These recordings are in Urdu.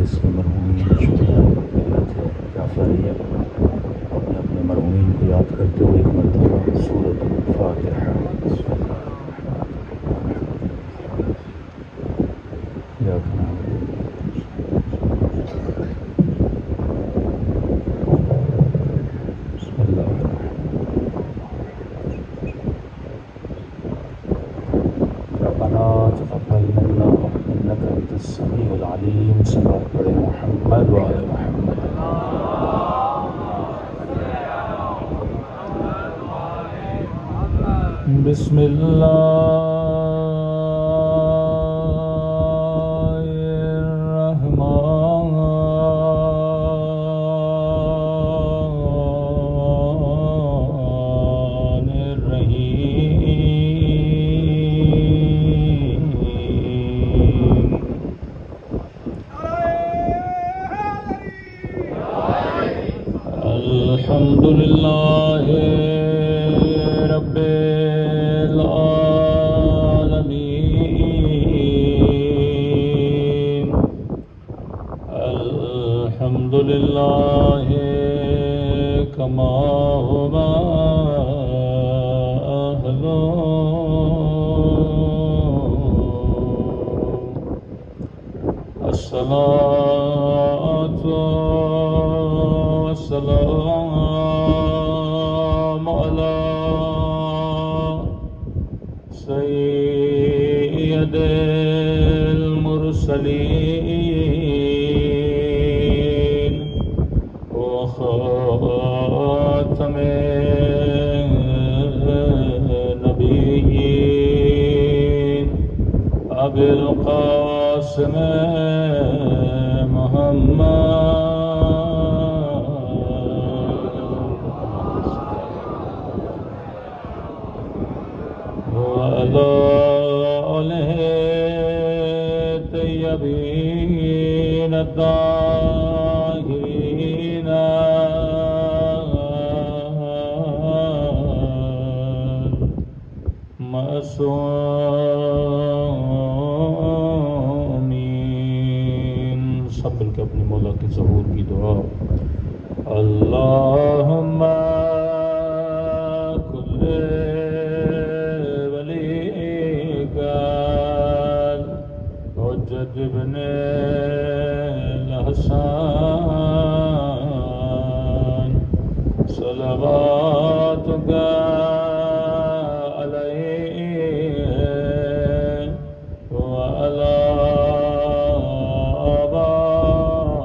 مجلس کے مرحومین شہدائے ملت جعفریہ اپنے اپنے مرحومین کو یاد کرتے ہوئے ایک مرتبہ سورۃ الفاتحہ یا بسم اللہ ربنا تقبل منا انك انت السميع العليم صلوات پڑھے محمد وعلى محمد بسم اللہ الحمد للہ رب العالمین الحمد للہ کما ہوا اہلہ الصلاۃ والسلام علی سید المرسلین وخاتم النبیین ابی القاسم محمد طیبین الطاہرین معصومین سب مل کے اپنے مولا کے ظہور کی دعا اللہم ابن الحسن صلواتک علیہ وعلی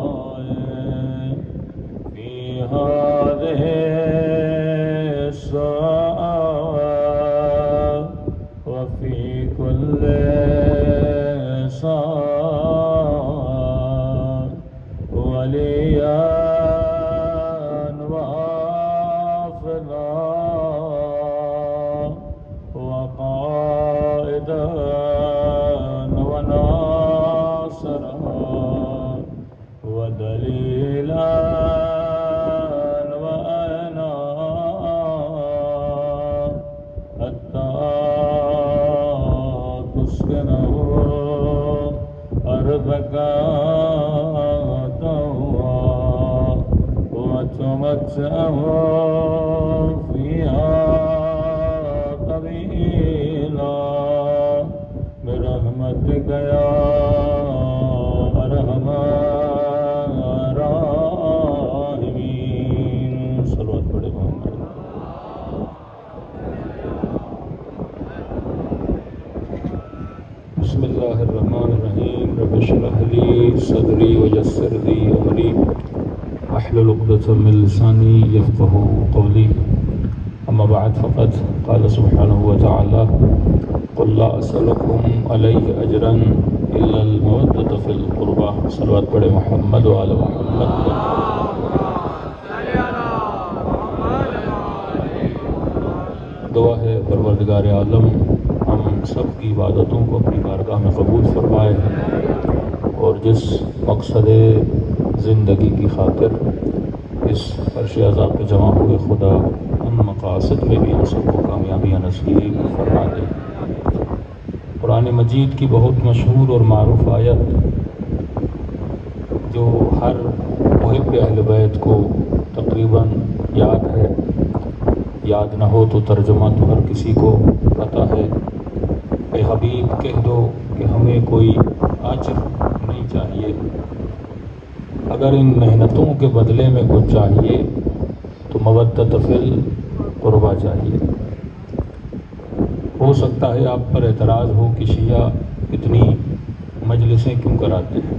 آبائہ فی ہذہ الساعة وفی کل ولیان وحافظا وقائدا وناصرا ودلیلا وعینا حتی تسکنہ أرضك وتمتعه فيها طويلا برحمتك يا أرحم الراحمين صلوات پڑھے محمد بسم اللہ الرحمن الرحیم رب اشرح لی صدری ویسر لی امری واحلل عقدۃ من لسانی یفقهوا قولی اما بعد فقد قال سبحانہ وتعالی قل لا اسألکم علیہ اجرا الا المودۃ فی القربى صلوات پڑھے محمد وعلی محمد دعا ہے پروردگار عالم ہم سب کی عبادتوں کو اپنی بارگاہ میں قبول فرمائے اور جس مقصد زندگی کی خاطر اس فرش عذاب پہ جمع ہوئے خدا ان مقاصد میں بھی ہم سب کو کامیابیاں نصیب فرما دے۔ قرآن مجید کی بہت مشہور اور معروف آیت جو ہر محب اہل بیت کو تقریباً یاد ہے، یاد نہ ہو تو ترجمہ تو ہر کسی کو پتہ ہے۔ اے حبیب کہہ دو کہ ہمیں کوئی اجر نہیں چاہیے، اگر ان محنتوں کے بدلے میں کچھ چاہیے تو مودت فی القربہ چاہیے۔ ہو سکتا ہے آپ پر اعتراض ہو کہ شیعہ اتنی مجلسیں کیوں کراتے ہیں،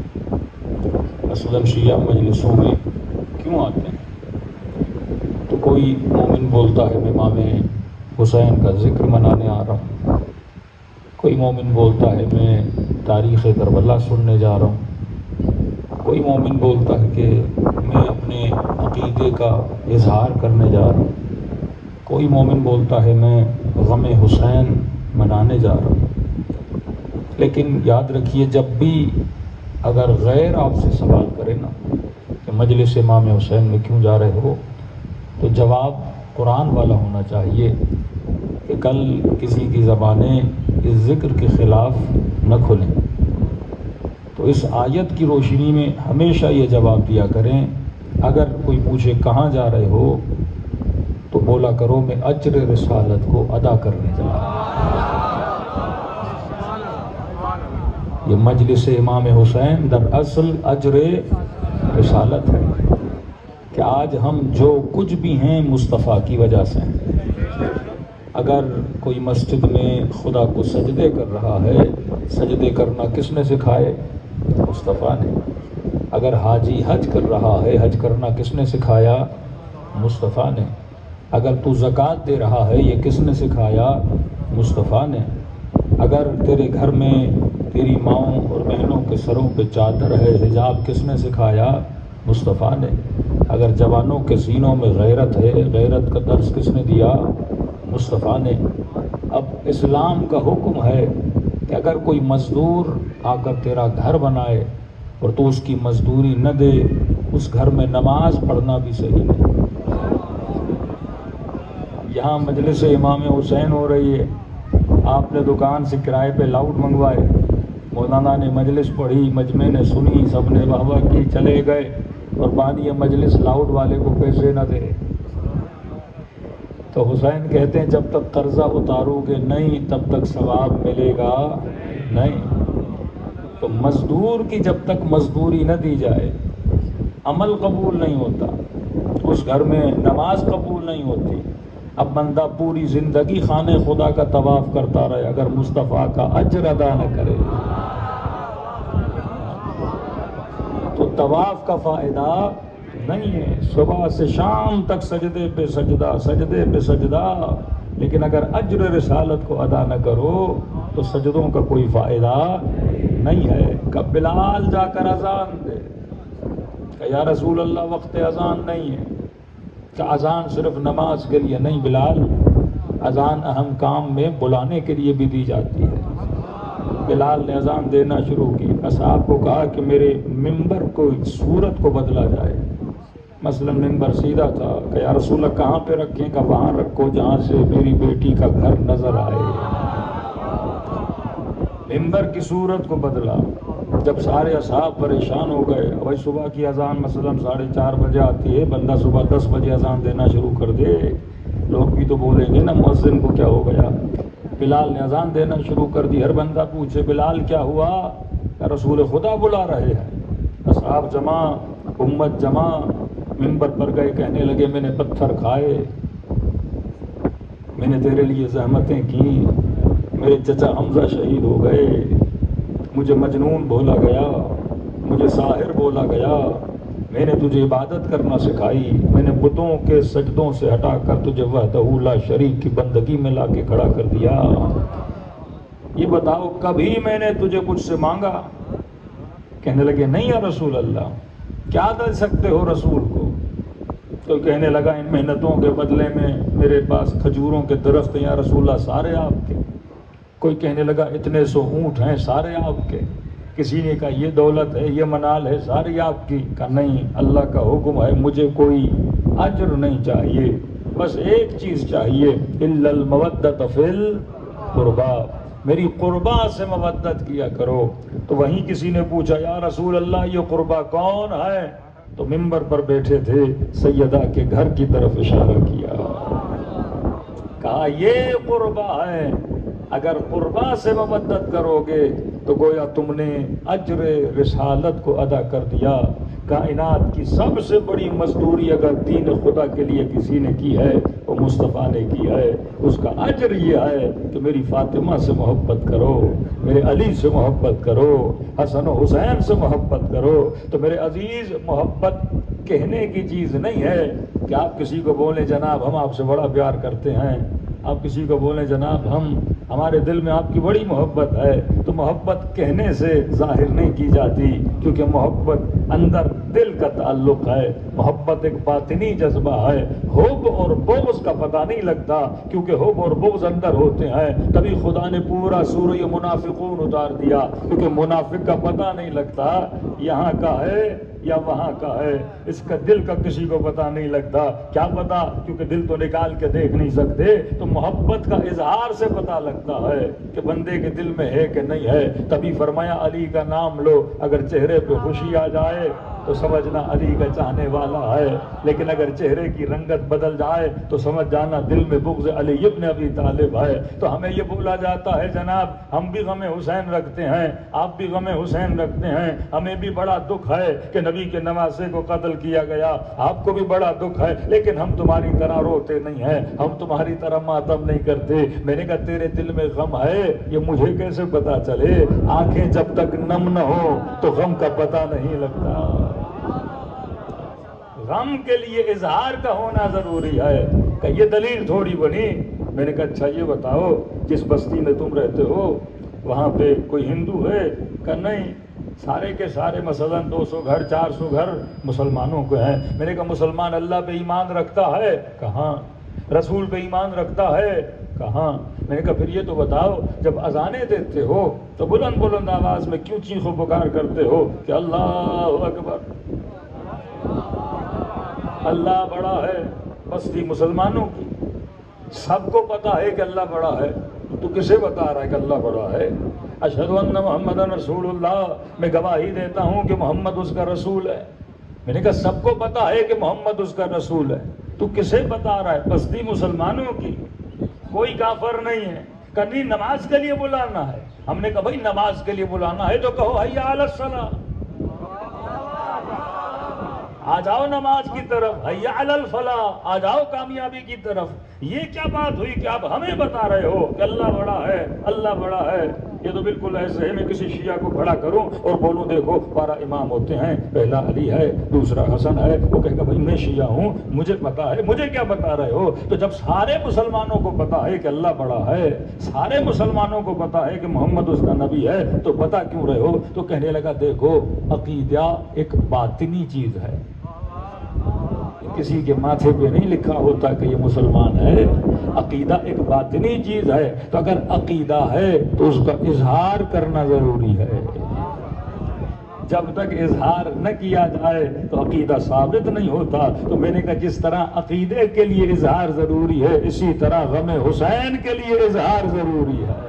اصلاً شیعہ مجلسوں میں کیوں آتے ہیں؟ تو کوئی مومن بولتا ہے میں امام حسین کا ذکر منانے آ رہا ہوں، کوئی مومن بولتا ہے میں تاریخ کربلا سننے جا رہا ہوں، کوئی مومن بولتا ہے کہ میں اپنے عقیدے کا اظہار کرنے جا رہا ہوں، کوئی مومن بولتا ہے میں غم حسین منانے جا رہا ہوں۔ لیکن یاد رکھیے، جب بھی اگر غیر آپ سے سوال کرے نا کہ مجلس امام حسین میں کیوں جا رہے ہو، تو جواب قرآن والا ہونا چاہیے کہ کل کسی کی زبانیں اس ذکر کے خلاف نہ کھلیں۔ تو اس آیت کی روشنی میں ہمیشہ یہ جواب دیا کریں، اگر کوئی پوچھے کہاں جا رہے ہو تو بولا کرو میں اجر رسالت کو ادا کرنے جا رہا ہوں۔ یہ مجلس امام حسین دراصل اجر رسالت ہے کہ آج ہم جو کچھ بھی ہیں مصطفیٰ کی وجہ سے ہیں۔ اگر کوئی مسجد میں خدا کو سجدے کر رہا ہے، سجدے کرنا کس نے سکھائے؟ مصطفیٰ نے۔ اگر حاجی حج کر رہا ہے، حج کرنا کس نے سکھایا؟ مصطفیٰ نے۔ اگر تو زکوٰۃ دے رہا ہے، یہ کس نے سکھایا؟ مصطفیٰ نے۔ اگر تیرے گھر میں تیری ماؤں اور بہنوں کے سروں پہ چادر ہے، حجاب کس نے سکھایا؟ مصطفیٰ نے۔ اگر جوانوں کے سینوں میں غیرت ہے، غیرت کا درس کس نے دیا؟ مصطفیٰ نے۔ اب اسلام کا حکم ہے کہ اگر کوئی مزدور آ کر تیرا گھر بنائے اور تو اس کی مزدوری نہ دے، اس گھر میں نماز پڑھنا بھی صحیح نہیں۔ یہاں مجلس امام حسین ہو رہی ہے، آپ نے دکان سے کرائے پہ لاؤڈ منگوائے، مولانا نے مجلس پڑھی، مجمع نے سنی، سب نے واہ واہ کی، چلے گئے، اور بعد یہ مجلس لاؤڈ والے کو پیسے نہ دے۔ تو حسین کہتے ہیں جب تک قرضہ اتارو گے نہیں تب تک ثواب ملے گا نہیں۔ تو مزدور کی جب تک مزدوری نہ دی جائے عمل قبول نہیں ہوتا، اس گھر میں نماز قبول نہیں ہوتی۔ اب بندہ پوری زندگی خانے خدا کا طواف کرتا رہے، اگر مصطفیٰ کا اجر ادا نہ کرے تو طواف کا فائدہ نہیں ہے۔ صبح سے شام تک سجدے پہ سجدہ، سجدے پہ سجدہ، لیکن اگر اجر رسالت کو ادا نہ کرو تو سجدوں کا کوئی فائدہ نہیں ہے۔ کہ بلال جا کر اذان دے، کہ یا رسول اللہ وقت اذان نہیں ہے، کہ اذان صرف نماز کے لیے نہیں، بلال اذان اہم کام میں بلانے کے لیے بھی دی جاتی ہے۔ بلال نے اذان دینا شروع کی، اصحاب کو کہا کہ میرے ممبر کو صورت کو بدلا جائے۔ مثلا ممبر سیدھا تھا، کہ یا رسول اللہ کہاں پہ رکھیں؟ کہ وہاں رکھو جہاں سے میری بیٹی کا گھر نظر آئے۔ ممبر کی صورت کو بدلا۔ جب سارے اصحاب پریشان ہو گئے، بھائی صبح کی اذان مثلا 4:30 بجے آتی ہے، بندہ صبح 10 بجے اذان دینا شروع کر دے، لوگ بھی تو بولیں گے نا مؤذن کو کیا ہو گیا۔ بلال نے اذان دینا شروع کر دی، ہر بندہ پوچھے بلال کیا ہوا؟ یا رسول خدا بلا رہے ہیں۔ اصحاب جمع، امت جمع، منبر پر گئے، کہنے لگے میں نے پتھر کھائے، میں نے تیرے لیے زحمتیں کی، میرے چچا حمزہ شہید ہو گئے، مجھے مجنون بولا گیا، مجھے ساحر بولا گیا، میں نے تجھے عبادت کرنا سکھائی، میں نے بتوں کے سجدوں سے ہٹا کر تجھے وحدہ لا شریک کی بندگی میں لا کے کھڑا کر دیا۔ یہ بتاؤ کبھی میں نے تجھے کچھ سے مانگا؟ کہنے لگے نہیں یا رسول اللہ، کیا دے سکتے ہو رسول کو؟ تو کہنے لگا ان محنتوں کے بدلے میں میرے پاس کھجوروں کے درخت ہیں یا رسول اللہ، سارے آپ کے۔ کوئی کہنے لگا اتنے سو اونٹ ہیں، سارے آپ کے۔ کسی نے کہا یہ دولت ہے، یہ منال ہے، ساری آپ کی۔ کہا نہیں، اللہ کا حکم ہے، مجھے کوئی اجر نہیں چاہیے، بس ایک چیز چاہیے، الا المودۃ فی القربى، میری قربا سے مودت کیا کرو. تو وہیں کسی نے پوچھا یا رسول اللہ یہ قربا کون ہے؟ تو ممبر پر بیٹھے تھے سیدہ کے گھر کی طرف اشارہ کیا، کہا یہ قربا ہے. اگر قربا سے مودت کرو گے تو گویا تم نے اجر رسالت کو ادا کر دیا. کائنات کی سب سے بڑی مزدوری اگر دین خدا کے لیے کسی نے کی ہے وہ مصطفیٰ نے کی ہے. اس کا اجر یہ ہے کہ میری فاطمہ سے محبت کرو، میرے علی سے محبت کرو، حسن و حسین سے محبت کرو. تو میرے عزیز، محبت کہنے کی چیز نہیں ہے کہ آپ کسی کو بولیں جناب ہم آپ سے بڑا پیار کرتے ہیں، آپ کسی کو بولیں جناب ہمارے دل میں آپ کی بڑی محبت ہے. تو محبت کہنے سے ظاہر نہیں کی جاتی، کیونکہ محبت اندر دل کا تعلق ہے. محبت ایک باطنی جذبہ ہے. حب اور بغض کا پتہ نہیں لگتا، کیونکہ حب اور بغض اندر ہوتے ہیں. تبھی خدا نے پورا سورہ منافقون اتار دیا، کیونکہ منافق کا پتہ نہیں لگتا یہاں کا ہے یا وہاں کا ہے. اس کا دل کا کسی کو پتہ نہیں لگتا. کیا پتہ؟ کیونکہ دل تو نکال کے دیکھ نہیں سکتے. تو محبت کا اظہار سے پتہ لگتا ہے کہ بندے کے دل میں ہے کہ نہیں ہے. تبھی فرمایا علی کا نام لو، اگر چہرے پہ خوشی آ جائے تو سمجھنا علی کا چاہنے والا ہے، لیکن اگر چہرے کی رنگت بدل جائے تو سمجھ جانا دل میں بغض علی ابن ابی طالب ہے. تو ہمیں یہ بولا جاتا ہے جناب ہم بھی غم حسین رکھتے ہیں، آپ بھی غم حسین رکھتے ہیں. ہمیں بھی بڑا دکھ ہے کہ نبی کے نواسے کو قتل کیا گیا، آپ کو بھی بڑا دکھ ہے، لیکن ہم تمہاری طرح روتے نہیں ہیں، ہم تمہاری طرح ماتم نہیں کرتے. میں نے کہا تیرے دل میں غم ہے یہ مجھے کیسے پتا چلے؟ آنکھیں جب تک نم نہ ہو تو غم کا پتہ نہیں لگتا. غم کے لیے اظہار کا ہونا ضروری ہے. کہ یہ دلیل تھوڑی بنی. میں نے کہا اچھا یہ بتاؤ جس بستی میں تم رہتے ہو وہاں پہ کوئی ہندو ہے؟ کہ نہیں، سارے کے سارے مثلاً 200 گھر 400 گھر مسلمانوں کے ہیں. میں نے کہا مسلمان اللہ پہ ایمان رکھتا ہے؟ کہاں. رسول پہ ایمان رکھتا ہے؟ کہاں. میں نے کہا پھر یہ تو بتاؤ جب اذانیں دیتے ہو تو بلند بلند آواز میں کیوں چیخ و پکار کرتے ہو کہ اللہ اکبر، اللہ بڑا ہے؟ بستی مسلمانوں کی، سب کو پتا ہے کہ اللہ بڑا ہے، تو کسے بتا رہا ہے کہ اللہ بڑا ہے؟ اشہد ان محمد رسول اللہ، میں گواہی دیتا ہوں کہ محمد اس کا رسول ہے. میں نے کہا سب کو پتا ہے کہ محمد اس کا رسول ہے، تو کسے بتا رہا ہے؟ بستی مسلمانوں کی، کوئی کافر نہیں ہے. کہ نہیں نماز کے لیے بلانا ہے. ہم نے کہا بھائی نماز کے لیے بلانا ہے تو کہو حی علی الصلاۃ، آ جاؤ نماز کی طرف، حی علی الفلاح، آ جاؤ کامیابی کی طرف. یہ کیا بات ہوئی کہ آپ ہمیں بتا رہے ہو کہ اللہ بڑا ہے، اللہ بڑا ہے؟ یہ تو بالکل ایسے ہے میں کسی شیعہ کو کھڑا کروں اور بولوں دیکھو 12 امام ہوتے ہیں، پہلا علی ہے، دوسرا حسن ہے. وہ کہے گا بھائی میں شیعہ ہوں، مجھے پتا ہے، مجھے کیا بتا رہے ہو؟ تو جب سارے مسلمانوں کو پتا ہے کہ اللہ بڑا ہے، سارے مسلمانوں کو پتا ہے کہ محمد اس کا نبی ہے، تو بتا کیوں رہے ہو؟ تو کہنے لگا دیکھو عقیدہ ایک باطنی چیز ہے، کسی کے ماتھے پہ نہیں لکھا ہوتا کہ یہ مسلمان ہے. عقیدہ ایک باطنی چیز ہے. تو اگر عقیدہ ہے تو اس کا اظہار کرنا ضروری ہے. جب تک اظہار نہ کیا جائے تو عقیدہ ثابت نہیں ہوتا. تو میں نے کہا جس طرح عقیدے کے لیے اظہار ضروری ہے، اسی طرح غم حسین کے لیے اظہار ضروری ہے.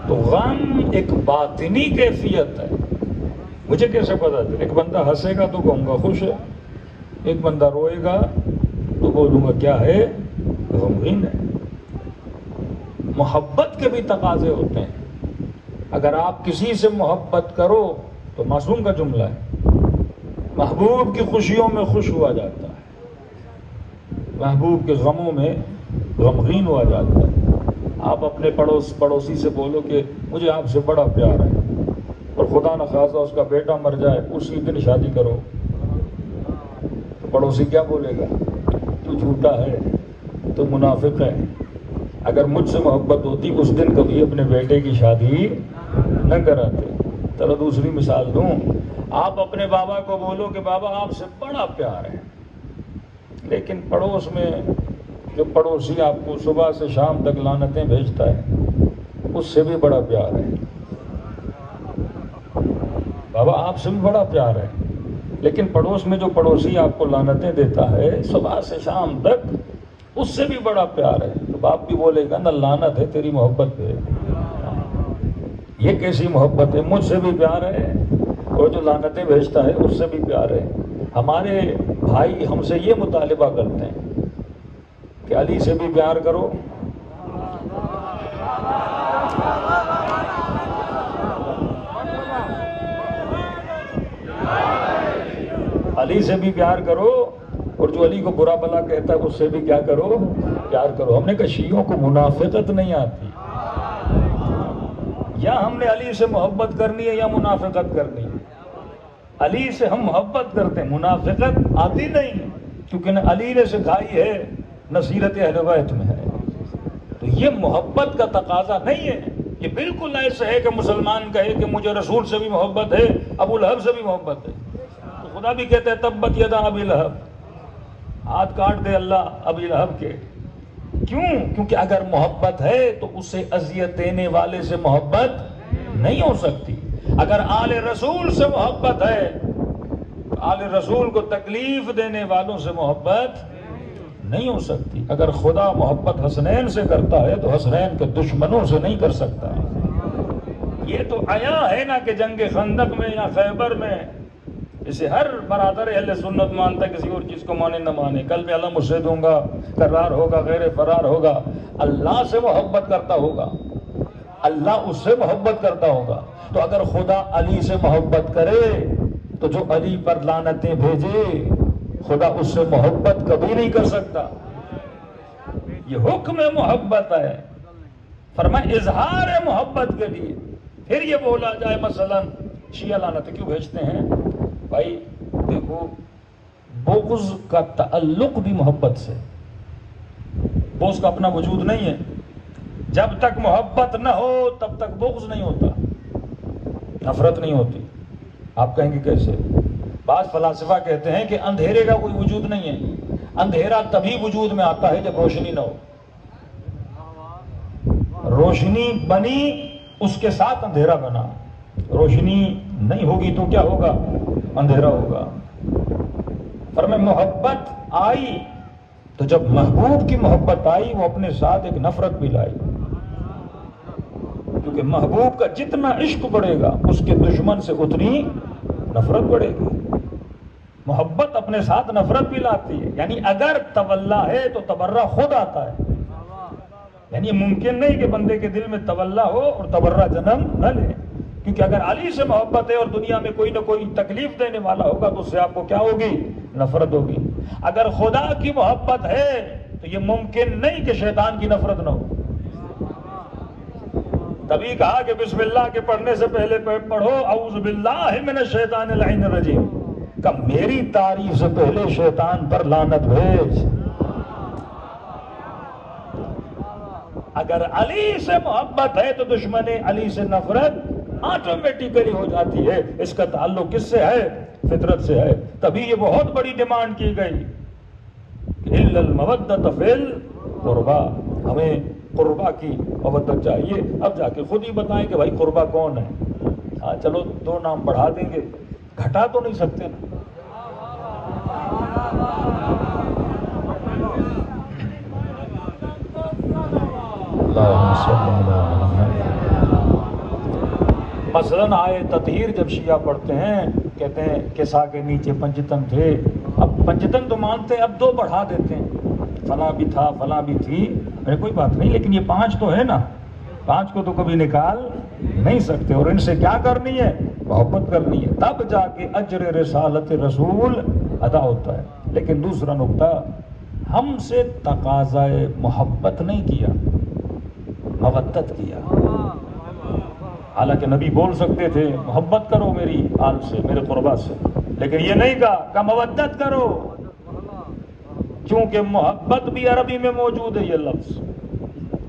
تو غم ایک باطنی کیفیت ہے. مجھے کیسے پتا چلے؟ ایک بندہ ہنسے گا تو کہوں گا خوش ہے، ایک بندہ روئے گا تو بولوں گا کیا ہے؟ غمگین ہے. محبت کے بھی تقاضے ہوتے ہیں. اگر آپ کسی سے محبت کرو تو معصوم کا جملہ ہے، محبوب کی خوشیوں میں خوش ہوا جاتا ہے، محبوب کے غموں میں غمگین ہوا جاتا ہے. آپ اپنے پڑوسی سے بولو کہ مجھے آپ سے بڑا پیار ہے، اور خدا نخواستہ اس کا بیٹا مر جائے اسی دن شادی کرو، تو پڑوسی کیا بولے گا؟ تو جھوٹا ہے، تو منافق ہے. اگر مجھ سے محبت ہوتی اس دن کبھی اپنے بیٹے کی شادی نہ کراتے. چلو دوسری مثال دوں. آپ اپنے بابا کو بولو کہ بابا آپ سے بڑا پیار ہے، لیکن پڑوس میں جو پڑوسی آپ کو صبح سے شام تک لعنتیں بھیجتا ہے اس سے بھی بڑا پیار ہے. بابا آپ سے بھی بڑا پیار ہے، لیکن پڑوس میں جو پڑوسی آپ کو لعنتیں دیتا ہے صبح سے شام تک اس سے بھی بڑا پیار ہے. تو باپ بھی بولے گا نا لعنت ہے تیری محبت پہ، یہ کیسی محبت ہے، مجھ سے بھی پیار ہے اور جو لعنتیں بھیجتا ہے اس سے بھی پیار ہے. ہمارے بھائی ہم سے یہ مطالبہ کرتے ہیں کہ علی سے بھی پیار کرو، علی سے بھی پیار کرو، اور جو علی کو برا بھلا کہتا ہے اس سے بھی کیا کرو، پیار کرو. ہم نے کہا شیعوں کو منافقت نہیں آتی، یا ہم نے علی سے محبت کرنی ہے یا منافقت کرنی ہے. علی سے ہم محبت کرتے ہیں، منافقت آتی نہیں، کیونکہ نہ علی نے سکھائی ہے نہ سیرت اہل بیت میں ہے. تو یہ محبت کا تقاضا نہیں ہے. یہ بالکل ایسا ہے کہ مسلمان کہے کہ مجھے رسول سے بھی محبت ہے، ابو لہب سے بھی محبت ہے. تو خدا بھی کہتے ہیں تبت یدا ابی لہب، ہاتھ کاٹ دے اللہ ابی لہب کے. کیوں؟ کیونکہ اگر محبت ہے تو اسے اذیت دینے والے سے محبت نہیں ہو سکتی. اگر آل رسول سے محبت ہے تو آل رسول کو تکلیف دینے والوں سے محبت نہیں ہو سکتی. اگر خدا محبت حسنین سے کرتا ہے تو حسنین کے دشمنوں سے نہیں کر سکتا. یہ تو عیاں ہے نا کہ جنگ خندق میں یا خیبر میں اسے ہر برادر اہل سنت مانتا ہے، کسی اور چیز کو مانے نہ مانے، کل میں علم اسے دوں گا، قرار ہوگا، غیر فرار ہوگا. اللہ سے محبت کرتا ہوگا، اللہ اس سے محبت کرتا ہوگا. تو اگر خدا علی سے محبت کرے تو جو علی پر لعنتیں بھیجے خدا اس سے محبت کبھی نہیں کر سکتا. یہ حکم محبت ہے. فرمائے اظہار محبت کے لیے پھر یہ بولا جائے مثلا شیعہ لعنتیں کیوں بھیجتے ہیں؟ بھائی دیکھو، بغض کا تعلق بھی محبت سے، بغض کا اپنا وجود نہیں ہے. جب تک محبت نہ ہو تب تک بغض نہیں ہوتا، نفرت نہیں ہوتی. آپ کہیں گے کیسے؟ بعض فلاسفہ کہتے ہیں کہ اندھیرے کا کوئی وجود نہیں ہے. اندھیرا تبھی وجود میں آتا ہے جب روشنی نہ ہو. روشنی بنی اس کے ساتھ اندھیرا بنا، روشنی نہیں ہوگی تو کیا ہوگا؟ اندھیرا ہوگا. فرمائے محبت آئی تو جب محبوب کی محبت آئی وہ اپنے ساتھ ایک نفرت بھی لائی، کیونکہ محبوب کا جتنا عشق بڑھے گا اس کے دشمن سے اتنی نفرت بڑھے گی. محبت اپنے ساتھ نفرت بھی لاتی ہے. یعنی اگر تولا ہے تو تبرہ خود آتا ہے. یعنی یہ ممکن نہیں کہ بندے کے دل میں تولا ہو اور تبرہ جنم نہ لے. کیونکہ اگر علی سے محبت ہے اور دنیا میں کوئی نہ کوئی تکلیف دینے والا ہوگا تو اس سے آپ کو کیا ہوگی؟ نفرت ہوگی. اگر خدا کی محبت ہے تو یہ ممکن نہیں کہ شیطان کی نفرت نہ ہو. تبھی کہا کہ بسم اللہ کے پڑھنے سے پہلے پڑھو اعوذ باللہ من الشیطان اللعین الرجیم، کہ میری تعریف سے پہلے شیطان پر لعنت بھیج. اگر علی سے محبت ہے تو دشمن علی سے نفرت آٹومیٹیکلی ہو جاتی ہے. اس کا تعلق کس سے ہے؟ فطرت سے ہے. تبھی یہ بہت بڑی ڈیمانڈ کی گئی الا المودۃ فی القربى، ہمیں قربا کی مودت چاہیے. اب جا کے خود ہی بتائیں کہ بھائی قربا کون ہے. ہاں چلو 2 نام بڑھا دیں گے، گھٹا تو نہیں سکتے نا. مثلاً آئے تطہیر جب شیعہ پڑھتے ہیں کہتے ہیں کسا کے نیچے پنجتن تھے. اب پنجتن تو مانتے ہیں، اب 2 بڑھا دیتے ہیں، فلاں بھی تھا فلاں بھی تھی. کوئی بات نہیں، لیکن یہ 5 تو ہے نا، 5 کو تو کبھی نکال نہیں سکتے. اور ان سے کیا کرنی ہے؟ محبت کرنی ہے. تب جا کے اجر رسالت رسول ادا ہوتا ہے. لیکن دوسرا نقطہ، ہم سے تقاضائے محبت نہیں کیا، مودت کیا. حالانکہ نبی بول سکتے تھے محبت کرو میری آل سے، میرے قربا سے، لیکن یہ نہیں کہا کہ مودت کرو. کیونکہ محبت بھی عربی میں موجود ہے. یہ لفظ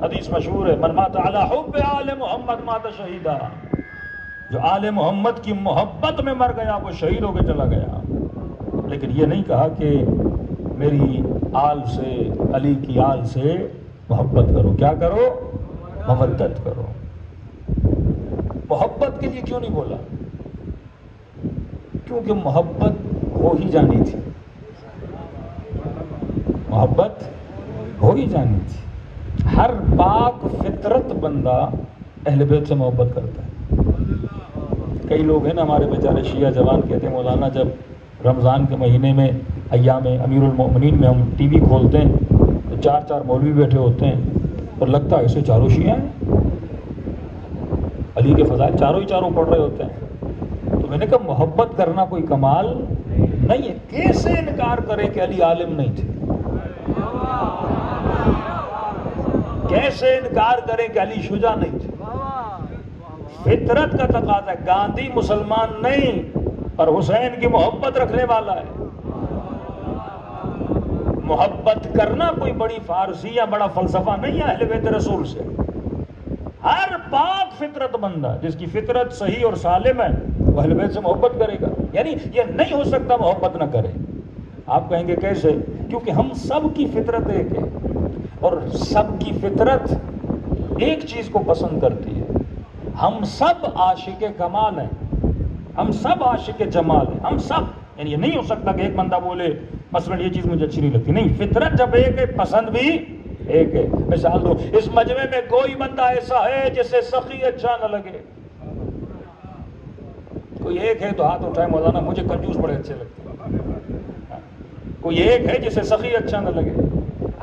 حدیث مشہور ہے، من مات علی حب آل محمد مات شہیدا، جو آل محمد کی محبت میں مر گیا وہ شہید ہو کے چلا گیا. لیکن یہ نہیں کہا کہ میری آل سے، علی کی آل سے محبت کرو. کیا کرو؟ مودت کرو. محبت کے لیے کیوں نہیں بولا؟ کیونکہ محبت ہو ہی جانی تھی. محبت ہو ہی جانی تھی. ہر پاک فطرت بندہ اہل بیت سے محبت کرتا ہے. کئی لوگ ہیں نا ہمارے بیچارے شیعہ جوان، کہتے ہیں مولانا جب رمضان کے مہینے میں ایام امیر المومنین میں ہم ٹی وی کھولتے ہیں تو 4 مولوی بیٹھے ہوتے ہیں اور لگتا ہے اسے چاروں شیعہ ہیں. علی کے فضائل چاروں پڑھ رہے ہوتے ہیں. تو میں نے کہا محبت کرنا کوئی کمال نہیں ہے. کیسے انکار کرے کہ علی عالم نہیں تھے؟ کیسے انکار کرے کہ علی شجاع نہیں تھے؟ فطرت کا تقاضا ہے. گاندھی مسلمان نہیں اور حسین کی محبت رکھنے والا ہے. محبت کرنا کوئی بڑی فارسی یا بڑا فلسفہ نہیں ہے اہل بیت رسول سے. ہر پاک فطرت بندہ جس کی فطرت صحیح اور سالم ہے وہ اہل بیت سے محبت کرے گا. یعنی یہ نہیں ہو سکتا محبت نہ کرے. آپ کہیں گے کیسے؟ کیونکہ ہم سب کی فطرت ایک ہے اور سب کی فطرت ایک چیز کو پسند کرتی ہے. ہم سب عاشق کمال ہیں، ہم سب عاشق جمال ہیں، ہم سب. یعنی یہ نہیں ہو سکتا کہ ایک بندہ بولے مثلا یہ چیز مجھے اچھی نہیں لگتی. نہیں، فطرت جب ایک ہے پسند بھی ایک ہے. مثال دو، اس مجمع میں کوئی بندہ ایسا ہے جسے سخی اچھا نہ لگے. کوئی ایک ہے تو ہاتھ اٹھائے مولانا مجھے کنجوس بڑے اچھے لگتے ہیں. کوئی ایک ہے جسے سخی اچھا نہ لگے.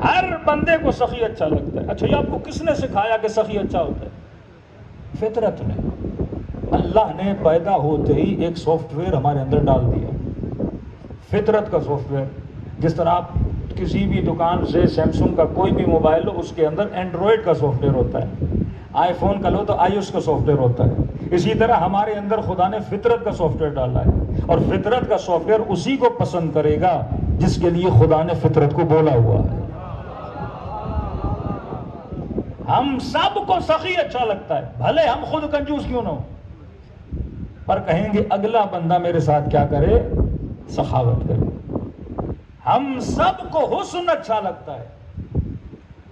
ہر بندے کو سخی اچھا لگتا ہے. اچھا یہ آپ کو کس نے سکھایا کہ سخی اچھا ہوتا ہے؟ فطرت نے. اللہ نے پیدا ہوتے ہی ایک سافٹ ویئر ہمارے اندر ڈال دیا، فطرت کا سافٹ ویئر. جس طرح آپ کسی بھی دکان سے سیمسنگ کا کوئی بھی موبائل لو اس کے اندر اینڈرائڈ کا سافٹ ویئر ہوتا ہے. آئی فون کا لو تو آئی ایس کا سافٹ ویئر ہوتا ہے. اسی طرح ہمارے اندر خدا نے فطرت کا سافٹ ویئر ڈالا ہے اور فطرت کا سافٹ ویئر اسی کو پسند کرے گا جس کے لیے خدا نے فطرت کو بولا ہوا ہے. ہم سب کو سخی اچھا لگتا ہے بھلے ہم خود کنجوس کیوں نہ ہو، پر کہیں گے اگلا بندہ میرے ساتھ کیا کرے؟ سخاوت کرے. ہم سب کو حسن اچھا لگتا ہے،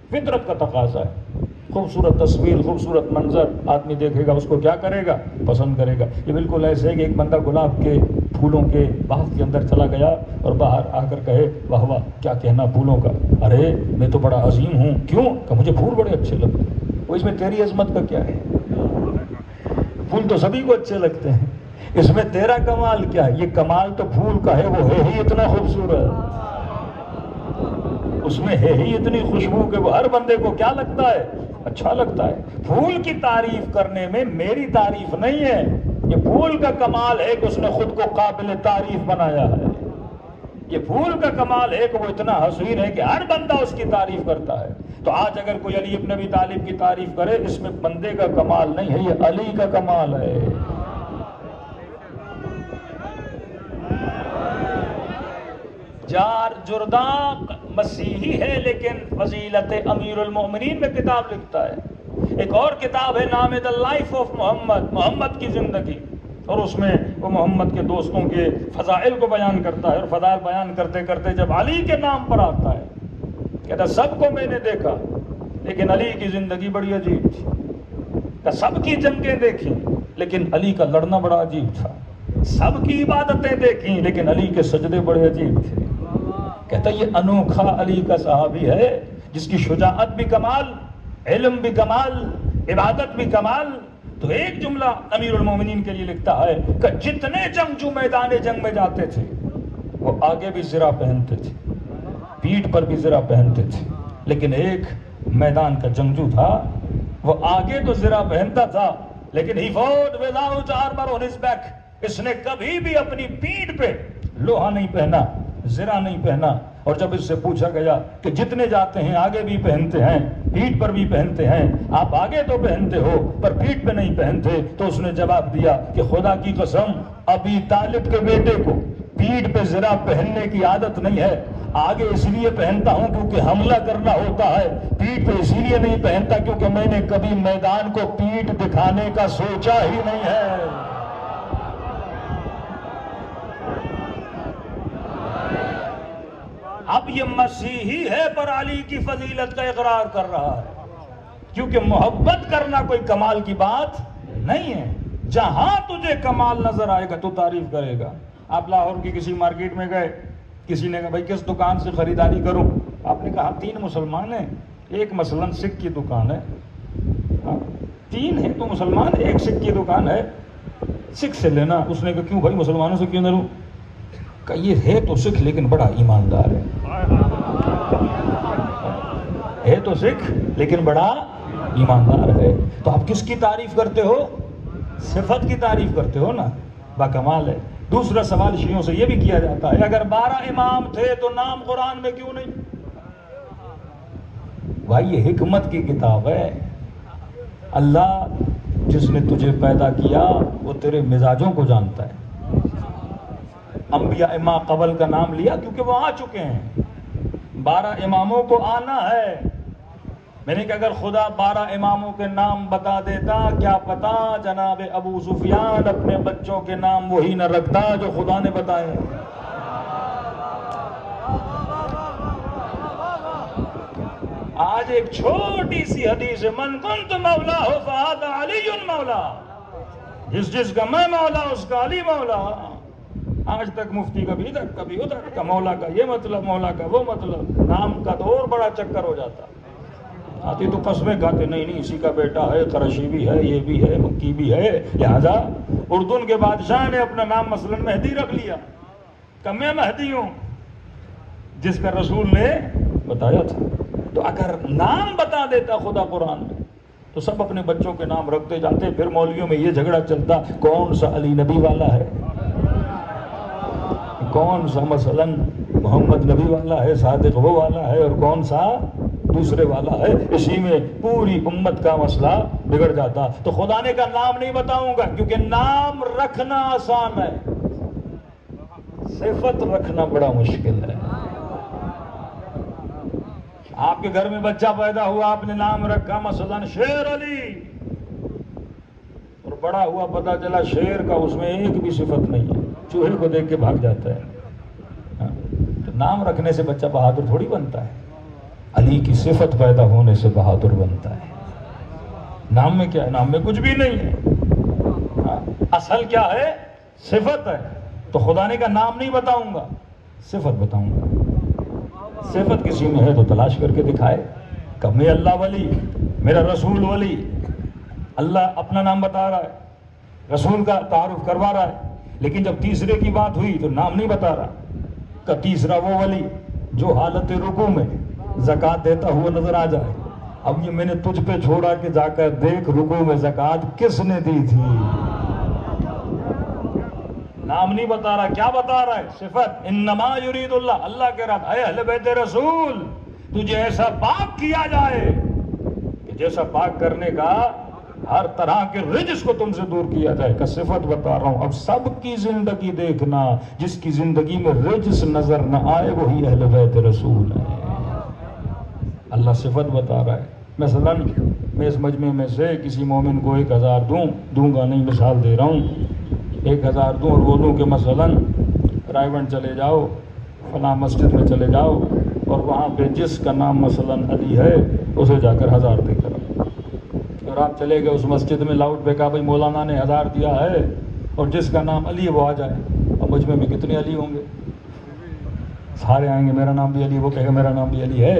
فطرت کا تقاضا ہے. خوبصورت تصویر، خوبصورت منظر آدمی دیکھے گا اس کو کیا کرے گا؟ پسند کرے گا. یہ بالکل ایسے ہے کہ ایک بندہ گلاب کے پھولوں کے باغ کے اندر چلا گیا اور باہر آ کر کہے واہ واہ کیا کہنا پھولوں کا، ارے میں تو بڑا عظیم ہوں. کیوں؟ کہ مجھے پھول بڑے اچھے لگتے ہیں. وہ اس میں تیری عظمت کا کیا ہے؟ پھول تو سبھی کو اچھے لگتے ہیں، اس میں تیرا کمال کیا ہے؟ یہ کمال تو پھول کا ہے، وہ ہے ہی اتنا خوبصورت، اس میں ہے ہی اتنی خوشبو کہ وہ ہر بندے کو کیا لگتا ہے؟ اچھا لگتا ہے. پھول کی تعریف کرنے میں میری تعریف نہیں ہے، یہ پھول کا کمال ہے کہ اس نے خود کو قابل تعریف بنایا ہے. یہ پھول کا کمال ہے کہ وہ اتنا حسین ہے کہ ہر بندہ اس کی تعریف کرتا ہے. تو آج اگر کوئی علی ابن ابی طالب کی تعریف کرے اس میں بندے کا کمال نہیں ہے، یہ علی کا کمال ہے. جار جرداق مسیحی ہے لیکن فضیلت امیر المومنین میں کتاب لکھتا ہے. ایک اور کتاب ہے نام دا لائف آف محمد، محمد کی زندگی، اور اس میں وہ محمد کے دوستوں کے فضائل کو بیان کرتا ہے. اور فضائل بیان کرتے کرتے جب علی کے نام پر آتا ہے کہتا سب کو میں نے دیکھا لیکن علی کی زندگی بڑی عجیب تھی. کہ سب کی جنگیں دیکھی لیکن علی کا لڑنا بڑا عجیب تھا. سب کی عبادتیں دیکھی لیکن علی کے سجدے بڑے عجیب تھے. کہتا یہ انوکھا علی کا صحابی ہے جس کی شجاعت بھی کمال، علم بھی کمال، عبادت بھی کمال. تو ایک جملہ امیر المومنین کے لیے لکھتا ہے کہ جتنے جنگجو میدان جنگ میں جاتے تھے وہ آگے بھی زرہ پہنتے تھے، پیٹھ پر بھی زرہ پہنتے تھے، لیکن ایک میدان کا جنگجو تھا وہ آگے تو زرہ پہنتا تھا لیکن he fought without armor on his back. اس نے کبھی بھی اپنی پیٹھ پہ لوہا نہیں پہنا، زرہ نہیں پہنا. اور جب اس سے پوچھا گیا کہ جتنے جاتے ہیں آگے بھی پہنتے ہیں، پیٹھ پر بھی پہنتے ہیں، آپ آگے تو پہنتے ہو پر پیٹھ پہ نہیں پہنتے، تو اس نے جواب دیا کہ خدا کی قسم ابی طالب کے بیٹے کو پیٹھ پہ زرہ پہننے کی عادت نہیں ہے. آگے اس لیے پہنتا ہوں کیونکہ حملہ کرنا ہوتا ہے، پیٹھ پہ اسی لیے نہیں پہنتا کیونکہ میں نے کبھی میدان کو پیٹھ دکھانے کا سوچا ہی نہیں ہے. اب یہ مسیحی ہے پر علی کی فضیلت کا اقرار کر رہا ہے، کیونکہ محبت کرنا کوئی کمال کی بات نہیں ہے. جہاں تجھے کمال نظر آئے گا تو تعریف کرے گا. آپ لاہور کی کسی مارکیٹ میں گئے، کسی نے کہا بھائی کس دکان سے خریداری کروں؟ آپ نے کہا 3 مسلمان ہیں، ایک مثلا سکھ کی دکان ہے. 3 ہیں تو مسلمان، ایک سکھ کی دکان ہے، سکھ سے لینا. اس نے کہا کیوں بھائی مسلمانوں سے کیوں نہ لوں؟ کہ یہ ہے تو سکھ لیکن بڑا ایماندار ہے تو سکھ لیکن بڑا ایماندار ہے. تو آپ کس کی تعریف کرتے ہو؟ صفت کی تعریف کرتے ہو نا. باکمال ہے. دوسرا سوال شیعوں سے یہ بھی کیا جاتا ہے، اگر 12 امام تھے تو نام قرآن میں کیوں نہیں؟ بھائی یہ حکمت کی کتاب ہے. اللہ جس نے تجھے پیدا کیا وہ تیرے مزاجوں کو جانتا ہے. انبیاء ما قبل کا نام لیا کیونکہ وہ آ چکے ہیں. 12 اماموں کو آنا ہے. میں نے کہا اگر خدا 12 اماموں کے نام بتا دیتا، کیا پتا جناب ابو سفیان اپنے بچوں کے نام وہی نہ رکھتا جو خدا نے بتائے. آج ایک چھوٹی سی حدیث، من کنت مولا ہو فہذا علی مولا، جس کا میں مولا اس کا علی مولا. آج تک مفتی کبھی ادھر کبھی ادھر کا، مولا کا یہ مطلب، مولا کا وہ مطلب. نام کا تو اور بڑا چکر ہو جاتا. آتی تو قسمیں کھاتے، نہیں اسی کا بیٹا ہے، قرشی بھی ہے، یہ بھی ہے، مکی بھی ہے. لہذا اردن کے بادشاہ نے اپنا نام مثلا مہدی رکھ لیا کہ میں مہدی ہوں، جس کا رسول نے بتایا تھا. تو اگر نام بتا دیتا خدا قرآن میں تو سب اپنے بچوں کے نام رکھتے جاتے. پھر مولویوں میں یہ جھگڑا چلتا کون سا علی نبی والا ہے، کون سا مثلا محمد نبی والا ہے، صادق وہ والا ہے، اور کون سا دوسرے والا ہے. اسی میں پوری امت کا مسئلہ بگڑ جاتا. تو خدا نے کہا نام نہیں بتاؤں گا، کیونکہ نام رکھنا آسان ہے، صفت رکھنا بڑا مشکل ہے. آپ کے گھر میں بچہ پیدا ہوا، آپ نے نام رکھا مثلا شیر علی، اور بڑا ہوا پتا چلا شیر کا اس میں ایک بھی صفت نہیں ہے، چوہے کو دیکھ کے بھاگ جاتا ہے. تو نام رکھنے سے بچہ بہادر تھوڑی بنتا ہے. علی کی صفت پیدا ہونے سے بہادر بنتا ہے. نام میں کیا ہے؟ نام میں کچھ بھی نہیں ہے. اصل کیا ہے؟ صفت ہے. تو خدا نے کہا نام نہیں بتاؤں گا، صفت بتاؤں گا. صفت کسی میں ہے تو تلاش کر کے دکھائے کہ میں اللہ ولی، میرا رسول ولی. اللہ اپنا نام بتا رہا ہے، رسول کا تعارف کروا رہا ہے، لیکن جب تیسرے کی بات ہوئی تو نام نہیں بتا رہا کہ تیسرا وہ ولی جو حالت رکوع میں زکوٰۃ دیتا ہوا نظر آ جائے. اب یہ میں نے تجھ پہ چھوڑا کہ جا کر دیکھ رکوع میں زکوٰۃ کس نے دی تھی. نام نہیں بتا رہا، کیا بتا رہا ہے؟ صفت. انما یرید اللہ، اللہ کہہ رہا اے اہل بیت رسول تجھے ایسا پاک کیا جائے کہ جیسا پاک کرنے کا ہر طرح کے رجس کو تم سے دور کیا جائے. کا صفت بتا رہا ہوں. اب سب کی زندگی دیکھنا، جس کی زندگی میں رجس نظر نہ آئے وہی اہل بیت رسول ہے. اللہ صفت بتا رہا ہے. مثلا میں اس مجمع میں سے کسی مومن کو 1000 دوں گا نہیں، مثال دے رہا ہوں، 1000 دوں اور بولوں کہ مثلا رائے چلے جاؤ، فلاں مسجد میں چلے جاؤ اور وہاں پہ جس کا نام مثلا علی ہے اسے جا کر 1000 دے کر. اور آپ چلے گئے اس مسجد میں، لاؤڈ پہ کہا بھائی مولانا نے 1000 دیا ہے، اور جس کا نام علی ہے وہ آ جائے. اب مجمع میں کتنے علی ہوں گے؟ سارے آئیں گے، میرا نام بھی علی، وہ کہے گا میرا نام بھی علی ہے.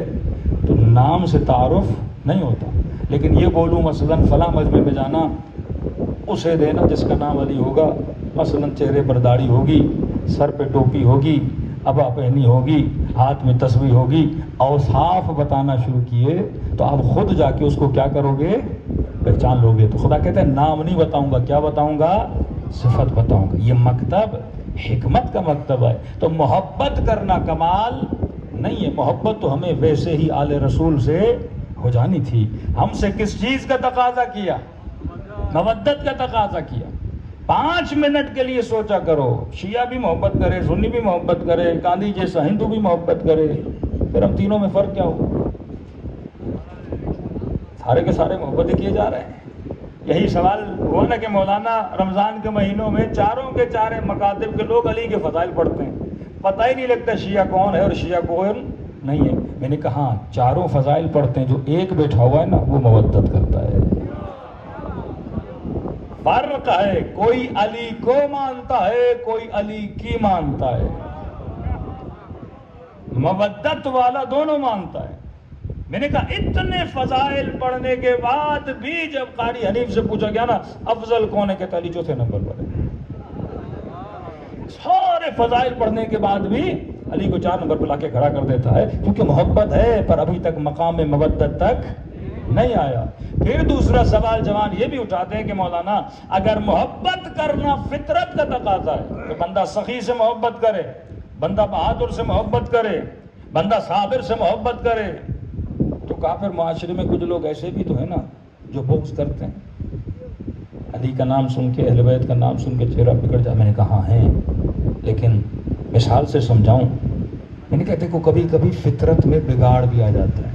تو نام سے تعارف نہیں ہوتا. لیکن یہ بولوں مثلا فلاں مجمع میں جانا، اسے دینا جس کا نام علی ہوگا. مثلا چہرے پر داڑھی ہوگی، سر پہ ٹوپی ہوگی، عبا پہنی ہوگی، ہاتھ میں تسبیح ہوگی، اوصاف بتانا شروع کیے تو آپ خود جا کے اس کو کیا کرو گے؟ پہچان لو گے. تو خدا کہتا ہے نام نہیں بتاؤں گا، کیا بتاؤں گا؟ صفت بتاؤں گا. یہ مکتب حکمت کا مکتب ہے. تو محبت کرنا کمال نہیں ہے. محبت تو ہمیں ویسے ہی آل رسول سے ہو جانی تھی. ہم سے کس چیز کا تقاضا کیا؟ مودت کا تقاضا کیا. 5 منٹ کے لیے سوچا کرو، شیعہ بھی محبت کرے، سنی بھی محبت کرے، گاندھی جیسا ہندو بھی محبت کرے، پھر ہم تینوں میں فرق کیا ہو؟ سارے کے سارے محبت کیے جا رہے ہیں. یہی سوال ہوا نا کہ مولانا رمضان کے مہینوں میں چاروں کے چارے مکاتب کے لوگ علی کے فضائل پڑھتے ہیں. پتہ ہی نہیں لگتا شیعہ کون ہے اور شیعہ کون نہیں ہے. میں نے کہا چاروں فضائل پڑھتے ہیں, جو ایک بیٹھا ہوا ہے نا وہ مودت کرتا ہے. فرق ہے, کوئی علی کو مانتا ہے, کوئی علی کی مانتا ہے. مودت والا دونوں مانتا ہے. میں نے کہا اتنے فضائل پڑھنے کے بعد بھی جب قاری حنیف سے پوچھا گیا نا افضل کون ہے, کہتا علی چوتھے نمبر پر ہے. سارے فضائل پڑھنے کے بعد بھی علی کو 4 نمبر پر لا کے کھڑا کر دیتا ہے, کیونکہ محبت ہے پر ابھی تک مقام مودت تک نہیں آیا. پھر دوسرا سوال جوان یہ بھی اٹھاتے ہیں کہ مولانا اگر محبت کرنا فطرت کا تقاضا ہے کہ بندہ سخی سے محبت کرے, بندہ بہادر سے محبت کرے, بندہ صابر سے محبت کرے, تو کافر معاشرے میں کچھ لوگ ایسے بھی تو ہیں نا جو بغض کرتے ہیں. علی کا نام سن کے, اہل بیت کا نام سن کے چہرہ بگڑ جائے. میں نے کہا ہیں, لیکن مثال سے سمجھاؤں. میں نے کہا دیکھو کبھی کبھی فطرت میں بگاڑ بھی آ جاتا ہے.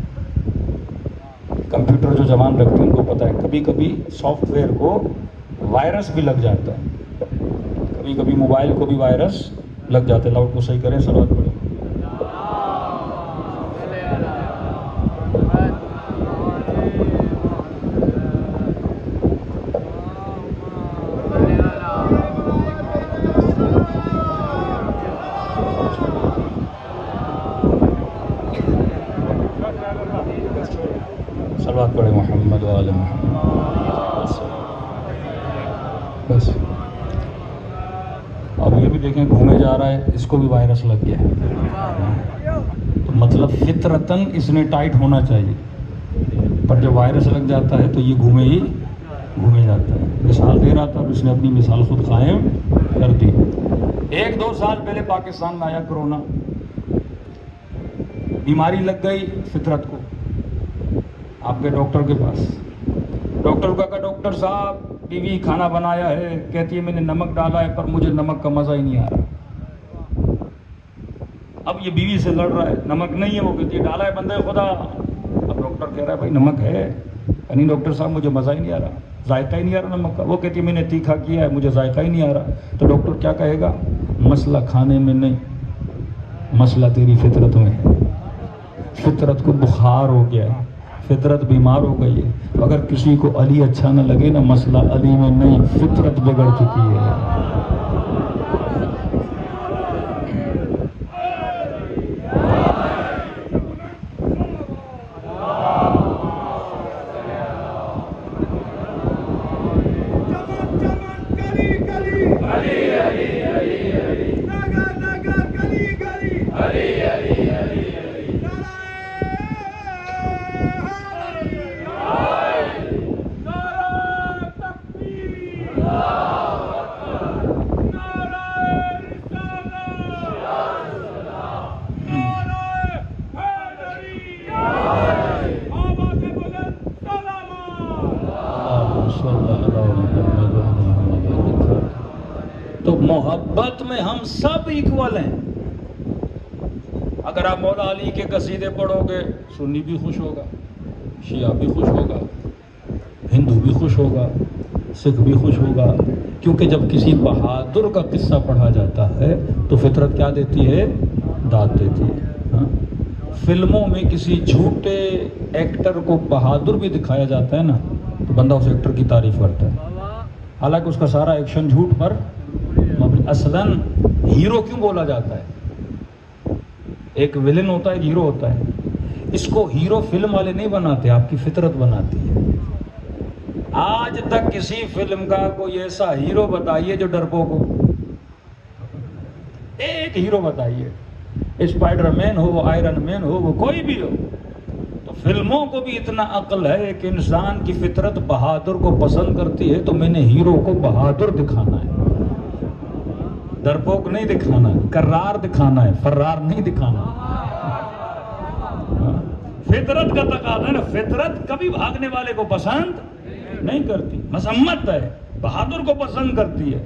کمپیوٹر جو جوان رکھتے ہیں ان کو پتہ ہے کبھی کبھی سافٹ ویئر کو وائرس بھی لگ جاتا ہے, کبھی کبھی موبائل کو بھی وائرس لگ جاتا ہے. لاؤڈ کو صحیح کریں, صلوات پڑھیں. صلوات پڑھیں محمد و آل محمد. بس اب یہ بھی دیکھیں گھومے جا رہا ہے, اس کو بھی وائرس لگ گیا ہے. تو مطلب فطرتاً اس نے ٹائٹ ہونا چاہیے, پر جب وائرس لگ جاتا ہے تو یہ گھومے جاتا ہے. مثال دے رہا تھا اور اس نے اپنی مثال خود قائم کر دی. 1-2 سال پہلے پاکستان میں آیا کرونا, بیماری لگ گئی فطرت کو. آپ کے ڈاکٹر کے پاس, ڈاکٹر کا کہا ڈاکٹر صاحب بیوی کھانا بنایا ہے, کہتی ہے میں نے نمک ڈالا ہے پر مجھے نمک کا مزہ ہی نہیں آ رہا. اب یہ بیوی سے لڑ رہا ہے, نمک نہیں ہے, وہ کہتی ہے ڈالا ہے بندے خدا. اب ڈاکٹر کہہ رہا ہے بھائی نمک ہے. نہیں ڈاکٹر صاحب مجھے مزہ ہی نہیں آ رہا, ذائقہ ہی نہیں آ رہا نمک کا. وہ کہتی ہے میں نے تیکھا کیا ہے, مجھے ذائقہ ہی نہیں آ رہا. تو ڈاکٹر کیا کہے گا, مسئلہ کھانے میں نہیں, مسئلہ تیری فطرت میں ہے. فطرت کو بخار ہو گیا ہے, فطرت بیمار ہو گئی ہے. تو اگر کسی کو علی اچھا نہ لگے نا, مسئلہ علی میں نہیں, فطرت بگڑ چکی ہے. تو محبت میں ہم سب ایکول ہیں. اگر آپ مولا علی کے قصیدے پڑھو گے, سنی بھی خوش ہوگا, شیعہ بھی خوش ہوگا, ہندو بھی خوش ہوگا, سکھ بھی خوش ہوگا. کیونکہ جب کسی بہادر کا قصہ پڑھا جاتا ہے تو فطرت کیا دیتی ہے, داد دیتی ہے. فلموں میں کسی جھوٹے ایکٹر کو بہادر بھی دکھایا جاتا ہے نا, تو بندہ اس ایکٹر کی تعریف کرتا ہے, حالانکہ اس کا سارا ایکشن جھوٹ پر. اصلاً ہیرو کیوں بولا جاتا ہے؟ ایک ویلن ہوتا ہے, ایک ہیرو ہوتا ہے. اس کو ہیرو فلم والے نہیں بناتے, آپ کی فطرت بناتی ہے. آج تک کسی فلم کا کوئی ایسا ہیرو بتائیے جو ڈرپوک ہو, ایک ہیرو بتائیے, اسپائڈر مین ہو, وہ آئرن مین ہو, وہ کوئی بھی ہو. تو فلموں کو بھی اتنا عقل ہے کہ انسان کی فطرت بہادر کو پسند کرتی ہے, تو میں نے ہیرو کو بہادر دکھانا ہے, ڈرپوک نہیں دکھانا ہے, کرار دکھانا ہے, فرار نہیں دکھانا. فطرت کا تقاضا ہے نا, فطرت کبھی بھاگنے والے کو پسند نہیں کرتی, مذمت ہے. بہادر کو پسند کرتی ہے,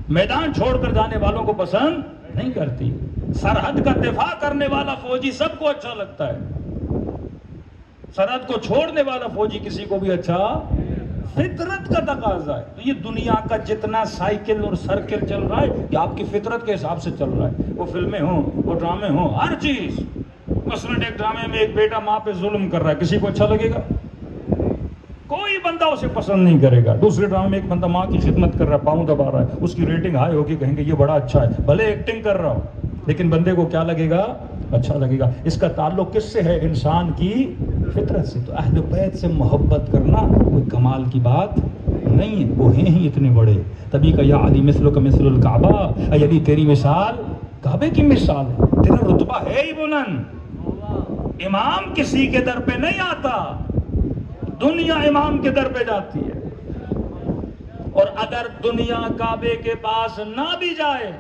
میدان چھوڑ کر جانے والوں کو پسند نہیں کرتی. سرحد کا دفاع کرنے والا فوجی سب کو اچھا لگتا ہے, سرحد کو چھوڑنے والا فوجی کسی کو بھی اچھا. فطرت کا تقاضا ہے. تو یہ دنیا کا جتنا سائیکل اور سرکل چل رہا ہے یہ آپ کی فطرت کے حساب سے چل رہا ہے. وہ فلمیں ہوں، وہ ڈرامے ہوں، ہر چیز. مثلاً ایک ڈرامے میں ایک بیٹا ماں پہ ظلم کر رہا ہے، کسی کو اچھا لگے گا؟ کوئی بندہ اسے پسند نہیں کرے گا. دوسرے ڈرامے میں ایک بندہ ماں کی خدمت کر رہا ہے، پاؤں دبا رہا ہے، اس کی ریٹنگ ہائی ہوگی، کہیں گے یہ بڑا اچھا ہے، بھلے ایکٹنگ کر رہا ہو لیکن بندے کو کیا لگے گا؟ اچھا لگے گا. اس کا تعلق کس سے ہے؟ انسان کی فطرت سے. تو اہل بیت سے محبت کرنا کوئی کمال کی بات نہیں ہے، وہ ہیں ہی اتنے بڑے. تبھی کہ یا علی مثلک مثل الکعبہ، اے علی تیری مثال کعبے کی مثال ہے. تیرا رتبہ ہے ہی بلند. امام کسی کے در پہ نہیں آتا، دنیا امام کے در پہ جاتی ہے. اور اگر دنیا کعبے کے پاس نہ بھی جائے،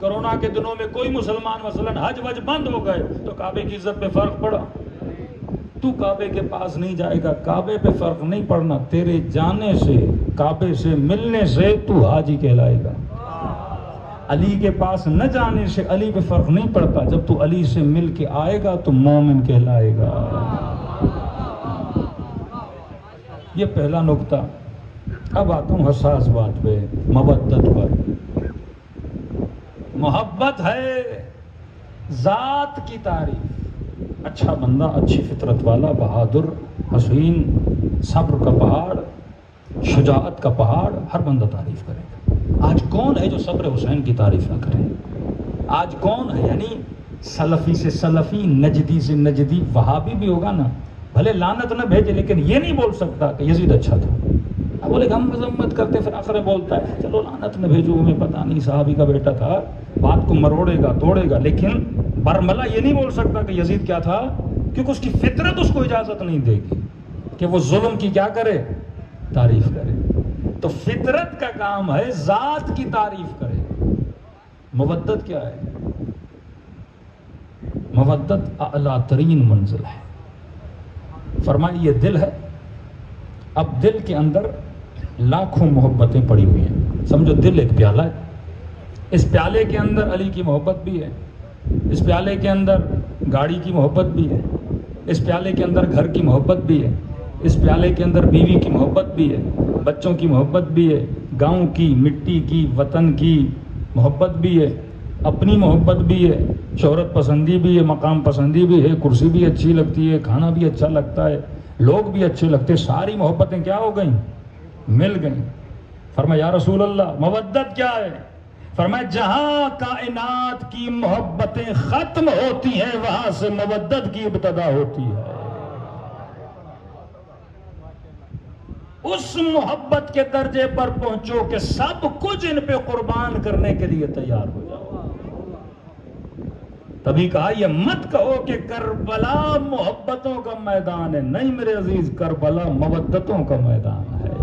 کرونا کے دنوں میں کوئی مسلمان مثلا حج وج بند ہو گئے تو کعبے کی عزت پہ فرق پڑا. تو کعبے کے پاس نہیں جائے گا، کعبے پہ فرق نہیں پڑنا. تیرے جانے سے، کعبے سے ملنے سے تو حاجی کہلائے گا. علی کے پاس نہ جانے سے علی پہ فرق نہیں پڑتا. جب تو علی سے مل کے آئے گا تو مومن کہلائے گا. یہ پہلا نکتہ. اب آتا ہوں حساس بات پہ، مودت پر. محبت ہے ذات کی تعریف. اچھا بندہ، اچھی فطرت والا، بہادر، حسین، صبر کا پہاڑ، شجاعت کا پہاڑ، ہر بندہ تعریف کرے گا. آج کون ہے جو صبر حسین کی تعریف نہ کرے؟ آج کون ہے؟ یعنی سلفی سے سلفی، نجدی سے نجدی، وہابی بھی ہوگا نا، بھلے لعنت نہ بھیجے لیکن یہ نہیں بول سکتا کہ یزید اچھا تھا. اب بولے ہم مذمت کرتے، پھر آخر بولتا ہے چلو لعنت نہ بھیجو، ہمیں پتہ نہیں صحابی کا بیٹا تھا. بات کو مروڑے گا، توڑے گا، لیکن برملا یہ نہیں بول سکتا کہ یزید کیا تھا، کیونکہ اس کی فطرت اس کو اجازت نہیں دے گی کہ وہ ظلم کی کیا کرے؟ تعریف کرے. تو فطرت کا کام ہے ذات کی تعریف کرے. مودت کیا ہے؟ مودت اعلیٰ ترین منزل ہے. فرمایا یہ دل ہے. اب دل کے اندر لاکھوں محبتیں پڑی ہوئی ہیں. سمجھو دل ایک پیالہ ہے. اس پیالے کے اندر علی کی محبت بھی ہے، اس پیالے کے اندر گاڑی کی محبت بھی ہے، اس پیالے کے اندر گھر کی محبت بھی ہے، اس پیالے کے اندر بیوی کی محبت بھی ہے، بچوں کی محبت بھی ہے، گاؤں کی، مٹی کی، وطن کی محبت بھی ہے، اپنی محبت بھی ہے، شہرت پسندی بھی ہے، مقام پسندی بھی ہے، کرسی بھی اچھی لگتی ہے، کھانا بھی اچھا لگتا ہے، لوگ بھی اچھے لگتے. ساری محبتیں کیا ہو گئیں؟ مل گئیں. فرمایا یا رسول اللہ مودت کیا ہے؟ فرمایا جہاں کائنات کی محبتیں ختم ہوتی ہیں وہاں سے مودت کی ابتدا ہوتی ہے. اس محبت کے درجے پر پہنچو کہ سب کچھ ان پہ قربان کرنے کے لیے تیار ہو جاؤ. تبھی کہا یہ مت کہو کہ کربلا محبتوں کا میدان ہے. نہیں میرے عزیز، کربلا مودتوں کا میدان ہے.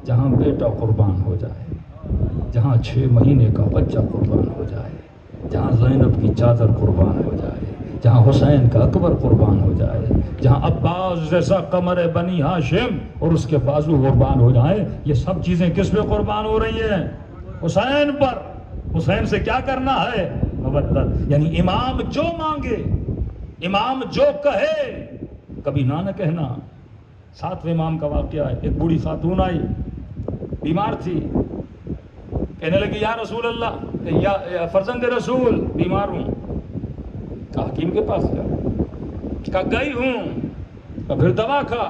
جہاں بیٹا قربان ہو جائے، جہاں 6 مہینے کا بچہ قربان ہو جائے، جہاں زینب کی چادر قربان ہو جائے، جہاں حسین کا اکبر قربان ہو جائے، جہاں عباس جیسا قمر بنی ہاشم اور اس کے بازو قربان ہو جائیں. یہ سب چیزیں کس پہ قربان ہو رہی ہیں؟ حسین پر. حسین سے کیا کرنا ہے؟ مودت. یعنی امام جو مانگے، امام جو کہے، کبھی نہ کہنا. 7ویں امام کا واقعہ ہے. ایک بوڑھی خاتون آئی، بیمار تھی، کہنے لگی یا رسول اللہ، یا فرزند رسول، بیمار ہوں. کہا حکیم کے پاس جا. کہا گئی ہوں. کہا پھر دوا کھا.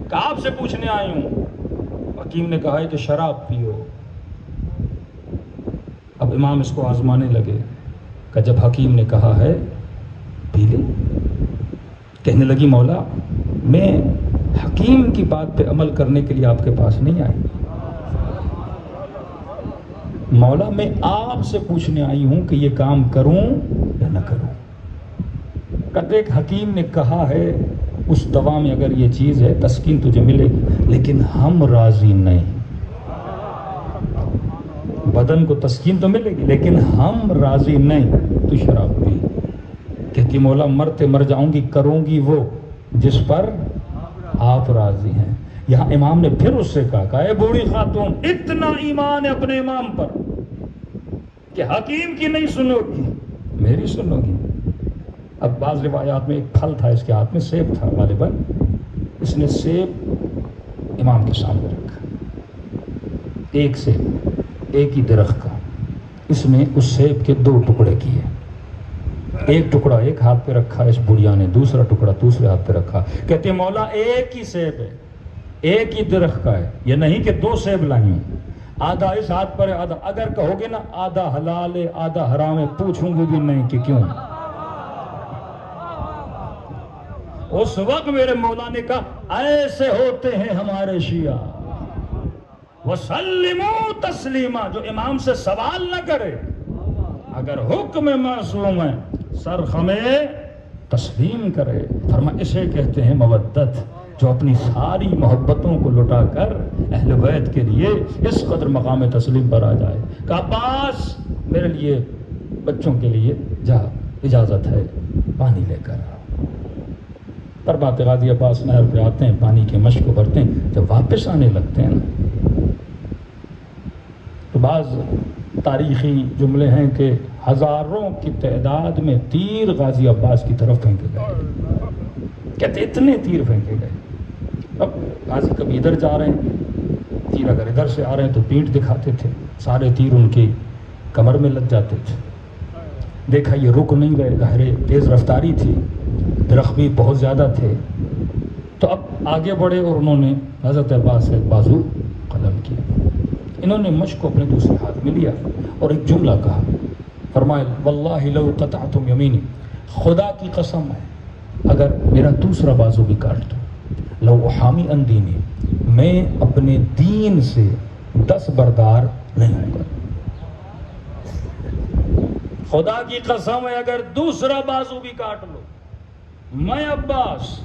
کہا آپ سے پوچھنے آئی ہوں. حکیم نے کہا ہے کہ شراب پیو. اب امام اس کو آزمانے لگے کہ جب حکیم نے کہا ہے پی لے. کہنے لگی مولا میں حکیم کی بات پہ عمل کرنے کے لیے آپ کے پاس نہیں آئی، مولا میں آپ سے پوچھنے آئی ہوں کہ یہ کام کروں یا نہ کروں. کہتے کہ حکیم نے کہا ہے اس دوا میں اگر یہ چیز ہے تسکین تجھے ملے گی، لیکن ہم راضی نہیں. بدن کو تسکین تو ملے گی لیکن ہم راضی نہیں، تو شراب پی. کہتی مولا مرتے مر جاؤں گی، کروں گی وہ جس پر آپ راضی ہیں. یہاں امام نے پھر اس سے کہا اے بوڑھی خاتون، اتنا ایمان ہے اپنے امام پر کہ حکیم کی نہیں سنو گی، میری سنو گی. اب بعض روایات میں ایک پھل تھا اس کے ہاتھ میں، سیب تھا غالباً. اس نے سیب امام کے سامنے رکھا، ایک سیب، ایک ہی درخت کا، اس میں اس سیب کے 2 ٹکڑے کیے، ایک ٹکڑا ایک ہاتھ پہ رکھا اس بڑھیا نے، دوسرا ٹکڑا دوسرے ہاتھ پہ رکھا، کہتے ہیں مولا ایک ہی سیب ہے، ایک ہی درخت کا ہے، یہ نہیں کہ 2 سیب لائی ہوں، آدھا اس ہاتھ پر ہے آدھا، اگر کہو گے نا آدھا حلال ہے آدھا حرام ہے پوچھوں گی بھی نہیں کہ کیوں۔ اس وقت میرے مولا نے کہا ایسے ہوتے ہیں ہمارے شیعہ، وَسَلِّمُوا تَسْلِیمًا، جو امام سے سوال نہ کرے، اگر حکم معصوم ہے سر خمے تسلیم کرے۔ فرمایا اسے کہتے ہیں مودت، جو اپنی ساری محبتوں کو لٹا کر اہل بیت کے لیے اس قدر مقام تسلیم پر آ جائے۔ کہا عباس میرے لیے بچوں کے لیے جا، اجازت ہے پانی لے کر۔ پربات غازی عباس نہر پہ آتے ہیں، پانی کے مشک کو بھرتے ہیں، جب واپس آنے لگتے ہیں نا تو بعض تاریخی جملے ہیں کہ ہزاروں کی تعداد میں تیر غازی عباس کی طرف پھینکے گئے، کہتے اتنے تیر پھینکے گئے۔ اب غازی کبھی ادھر جا رہے ہیں، تیر اگر ادھر سے آ رہے ہیں تو پیٹھ دکھاتے تھے، سارے تیر ان کی کمر میں لگ جاتے تھے۔ دیکھا یہ رک نہیں رہے، ظاہر تیز رفتاری تھی، درخت بھی بہت زیادہ تھے، تو اب آگے بڑھے اور انہوں نے حضرت عباس سے بازو قلم کیا، انہوں نے مشق کو اپنے دوسرے ہاتھ میں لیا اور ایک جملہ کہا، فرمایا واللہ لو قطعتم یمینی، خدا کی قسم ہے اگر میرا دوسرا بازو بھی کاٹ دو، لو احامی ان دینی، میں اپنے دین سے دستبردار نہیں ہوں گا۔ خدا کی قسم ہے اگر دوسرا بازو بھی کاٹ لو، میں عباس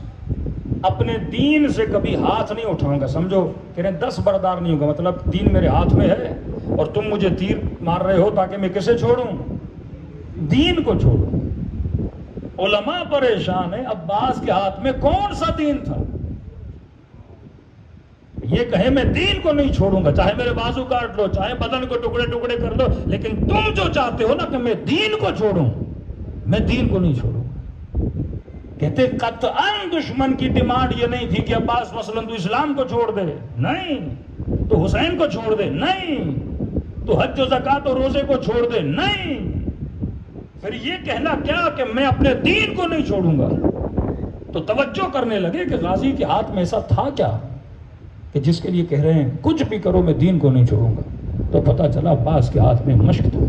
اپنے دین سے کبھی ہاتھ نہیں اٹھاؤں گا۔ سمجھو کہ دستبردار نہیں ہوگا، مطلب دین میرے ہاتھ میں ہے اور تم مجھے تیر مار رہے ہو تاکہ میں کسے چھوڑوں؟ دین کو چھوڑوں۔ علماء پریشان ہیں، عباس کے ہاتھ میں کون سا دین تھا؟ یہ کہے میں دین کو نہیں چھوڑوں گا، چاہے میرے بازو کاٹ لو، چاہے بدن کو ٹکڑے ٹکڑے کر لو، لیکن تم جو چاہتے ہو نا کہ میں دین کو چھوڑوں، میں دین کو نہیں چھوڑوں گا۔ کہتے قطعاً دشمن کی ڈیمانڈ یہ نہیں تھی کہ عباس مثلاً تو اسلام کو چھوڑ دے، نہیں، تو حسین کو چھوڑ دے، نہیں، تو حج و زکوٰۃ و روزے کو چھوڑ دے، نہیں، پھر یہ کہنا کیا کہ میں اپنے دین کو نہیں چھوڑوں گا۔ تو توجہ کرنے لگے کہ غازی کے ہاتھ میں ایسا تھا کیا کہ جس کے لیے کہہ رہے ہیں کچھ بھی کرو میں دین کو نہیں چھوڑوں گا۔ تو پتہ چلا عباس کے ہاتھ میں مشق تھا،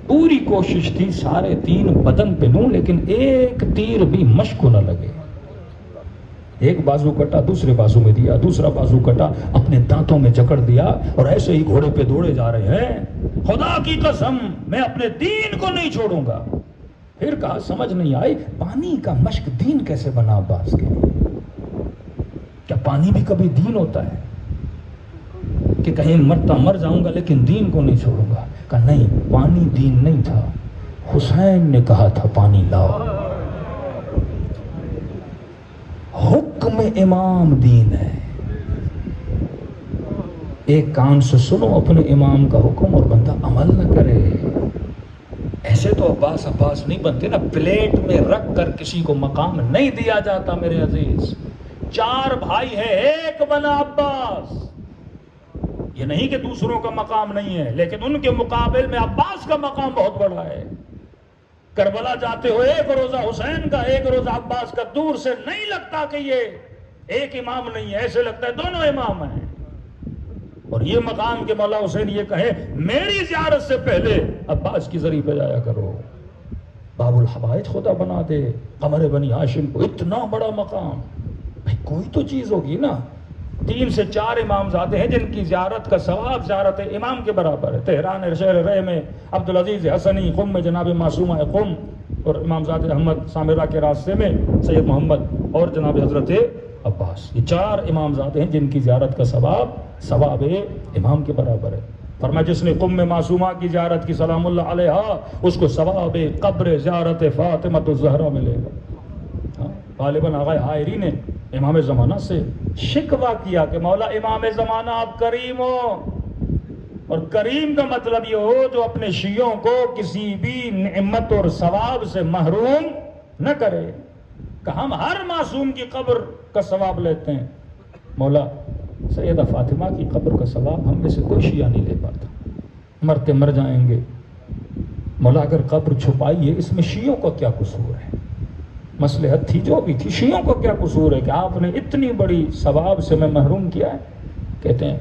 پوری کوشش تھی سارے تین بدن پہ لوں لیکن ایک تیر بھی مشق کو نہ لگے۔ ایک بازو کٹا دوسرے بازو میں دیا، دوسرا بازو کٹا اپنے دانتوں میں جکڑ دیا، اور ایسے ہی گھوڑے پہ دوڑے جا رہے ہیں، خدا کی قسم میں اپنے دین کو نہیں چھوڑوں گا۔ پھر کہا سمجھ نہیں آئی پانی کا مشق دین کیسے بنا عباس کے لیے؟ کیا پانی بھی کبھی دین ہوتا ہے کہ کہیں مرتا مر جاؤں گا لیکن دین کو نہیں چھوڑوں گا؟ کہا نہیں، پانی دین نہیں تھا، حسین نے کہا تھا پانی لاؤ۔ حکم امام دین ہے، ایک کان سے سنو اپنے امام کا حکم اور بندہ عمل نہ کرے۔ ایسے تو عباس نہیں بنتے نا، پلیٹ میں رکھ کر کسی کو مقام نہیں دیا جاتا میرے عزیز۔ 4 بھائی ہے، ایک بنا عباس۔ یہ نہیں کہ دوسروں کا مقام نہیں ہے، لیکن ان کے مقابل میں عباس کا مقام بہت بڑا ہے۔ کربلا جاتے ہو ایک روزہ حسین کا ایک روزہ عباس کا، دور سے نہیں لگتا کہ یہ ایک امام نہیں ہے، ایسے لگتا ہے دونوں امام ہیں۔ اور یہ مقام کہ مولا حسین یہ کہے میری زیارت سے پہلے عباس کی زری پہ جایا کرو، باب الحوائج خدا بنا دے قمر بنی ہاشم کو، اتنا بڑا مقام، بھائی کوئی تو چیز ہوگی نا۔ 3 سے 4 امامزادے ہیں جن کی زیارت کا ثواب زیارت امام کے برابر ہے۔ تہران شہر رے میں عبدالعزیز حسنی، قم میں جناب معصومہ قم، اور امامزادے احمد سامرہ کے راستے میں سید محمد، اور جناب حضرت عباس، یہ 4 امامزادے ہیں جن کی زیارت کا ثواب امام کے برابر ہے۔ فرمایا جس نے قم میں معصومہ کی زیارت کی سلام اللہ علیہا، اس کو ثواب قبر زیارت فاطمہ الزہرا ملے گا۔ غالباً آغا حائری نے امام زمانہ سے شکوہ کیا کہ مولا امام زمانہ آپ کریم ہو، اور کریم کا مطلب یہ ہو جو اپنے شیعوں کو کسی بھی نعمت اور ثواب سے محروم نہ کرے۔ کہ ہم ہر معصوم کی قبر کا ثواب لیتے ہیں، مولا سیدہ فاطمہ کی قبر کا ثواب ہم میں سے کوئی شیعہ نہیں لے پاتا، مرتے مر جائیں گے۔ مولا اگر قبر چھپائی ہے اس میں شیعوں کا کیا قصور ہے؟ مصلحت تھی جو بھی تھی، شیعوں کو کیا قصور ہے کہ آپ نے اتنی بڑی ثواب سے میں محروم کیا ہے؟ کہتے ہیں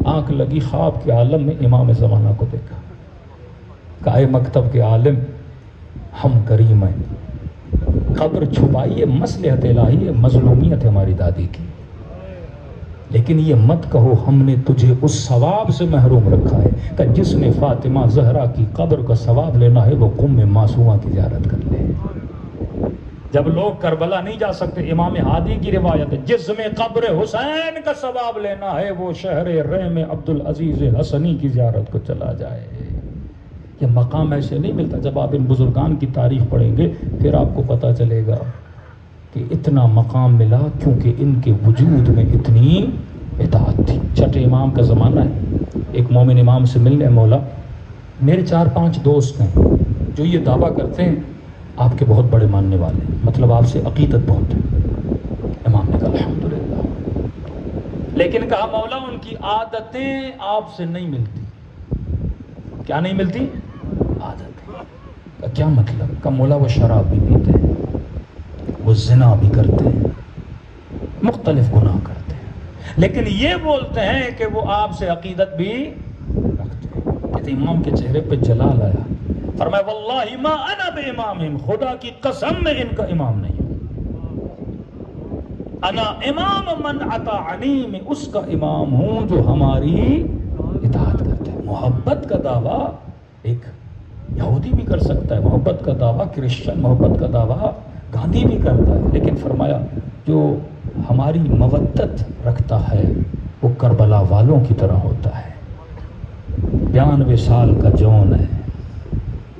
آنکھ لگی خواب کے عالم میں امام زمانہ کو دیکھا، کہا اے مکتب کے عالم ہم کریم ہیں، قبر چھپائی ہے مصلحت الہی ہے، مظلومیت ہے ہماری دادی کی، لیکن یہ مت کہو ہم نے تجھے اس ثواب سے محروم رکھا ہے کہ جس نے فاطمہ زہرا کی قبر کا ثواب لینا ہے وہ قم معصومہ کی زیارت کر لے۔ جب لوگ کربلا نہیں جا سکتے، امام ہادی کی روایت ہے جس میں قبر حسین کا ثواب لینا ہے وہ شہر رحم عبدالعزیز حسنی کی زیارت کو چلا جائے۔ یہ مقام ایسے نہیں ملتا۔ جب آپ ان بزرگان کی تاریخ پڑھیں گے پھر آپ کو پتہ چلے گا کہ اتنا مقام ملا کیونکہ ان کے وجود میں اتنی اطاعت تھی۔ چھٹے امام کا زمانہ ہے، ایک مومن امام سے ملنے، مولا میرے 4-5 دوست ہیں جو یہ دعویٰ کرتے ہیں آپ کے بہت بڑے ماننے والے ہیں، مطلب آپ سے عقیدت بہت ہے۔ امام نے کہا الحمدللہ، لیکن کہا مولا ان کی عادتیں آپ سے نہیں ملتی۔ کیا نہیں ملتی؟ عادتیں۔ کیا مطلب؟ کہ مولا وہ شراب بھی پیتے ہیں، وہ زنا بھی کرتے ہیں، مختلف گناہ کرتے ہیں، لیکن یہ بولتے ہیں کہ وہ آپ سے عقیدت بھی رکھتے ہیں۔ کہتے امام کے چہرے پہ جلال آیا، فرمایا واللہ ما انا بے امام، خدا کی قسم میں ان کا امام نہیں ہوں، انا امام من اطاعنی، میں اس کا امام ہوں جو ہماری اطاعت کرتے ہیں۔ محبت کا دعویٰ ایک یہودی بھی کر سکتا ہے، محبت کا دعویٰ کرسچن، محبت کا دعویٰ گاندھی بھی کرتا ہے، لیکن فرمایا جو ہماری مودت رکھتا ہے وہ کربلا والوں کی طرح ہوتا ہے۔ 92 سال کا جون ہے،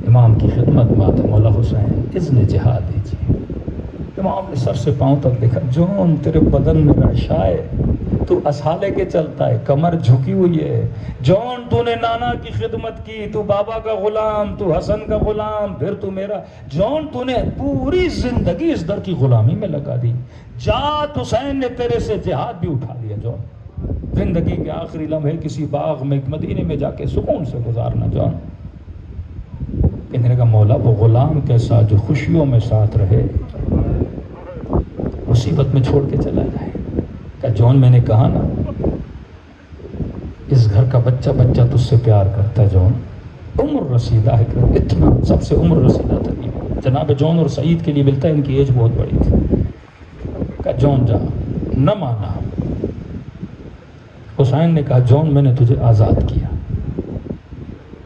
امام کی خدمت میں آتا، مولا حسین اذن جہاد دیجیے۔ امام نے سر سے پاؤں تک دیکھا، جون تیرے بدن میں رشا ہے، تو اسالے کے چلتا ہے، کمر جھکی ہوئی ہے، جون تو نے نانا کی خدمت کی، تو بابا کا غلام، تو حسن کا غلام، پھر تو میرا، جون تو نے پوری زندگی اس در کی غلامی میں لگا دی، جات حسین نے تیرے سے جہاد بھی اٹھا لیا۔ جون زندگی کے آخری لمحے کسی باغ میں مدینے میں جا کے سکون سے گزارنا۔ جون کہنے کا مولا وہ غلام کیسا جو خوشیوں میں ساتھ رہے مصیبت میں چھوڑ کے چلا جائے۔ کہ جون میں نے کہا نا اس گھر کا بچہ تجھ سے پیار کرتا ہے جون، عمر رسیدہ ہے، اتنا سب سے عمر رسیدہ تھا۔ جناب جون اور سعید کے لیے ملتا ہے ان کی ایج بہت بڑی تھی۔ کہ جون جا، نہ مانا۔ حسین نے کہا جون میں نے تجھے آزاد کیا،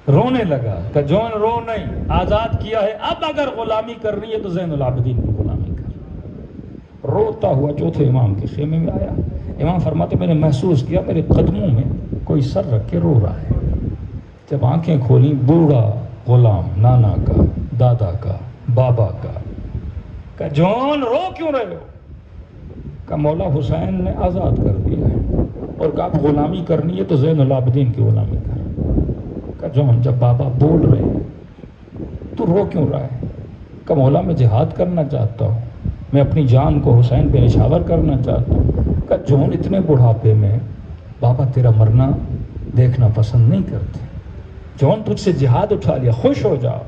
رونے لگا کہ جون رو نہیں، آزاد کیا ہے، اب اگر غلامی کرنی ہے تو زین العابدین کی غلامی کر۔ روتا ہوا چوتھے امام کے خیمے میں آیا، امام فرماتے میں نے محسوس کیا میرے قدموں میں کوئی سر رکھ کے رو رہا ہے۔ جب آنکھیں کھولیں، بوڑھا غلام، نانا کا، دادا کا، بابا کا۔ کہ جون رو کیوں رہے ہو؟ کہ مولا حسین نے آزاد کر دیا ہے اور کہ اب غلامی کرنی ہے تو زین العابدین کی غلامی کر۔ کہ جون جب بابا بول رہے ہیں تو رو کیوں رہا ہے؟ کہ مولا میں جہاد کرنا چاہتا ہوں، میں اپنی جان کو حسین پہ نشاور کرنا چاہتا ہوں۔ کہ جون اتنے بڑھاپے میں بابا تیرا مرنا دیکھنا پسند نہیں کرتے، جون تجھ سے جہاد اٹھا لیا، خوش ہو جاؤ۔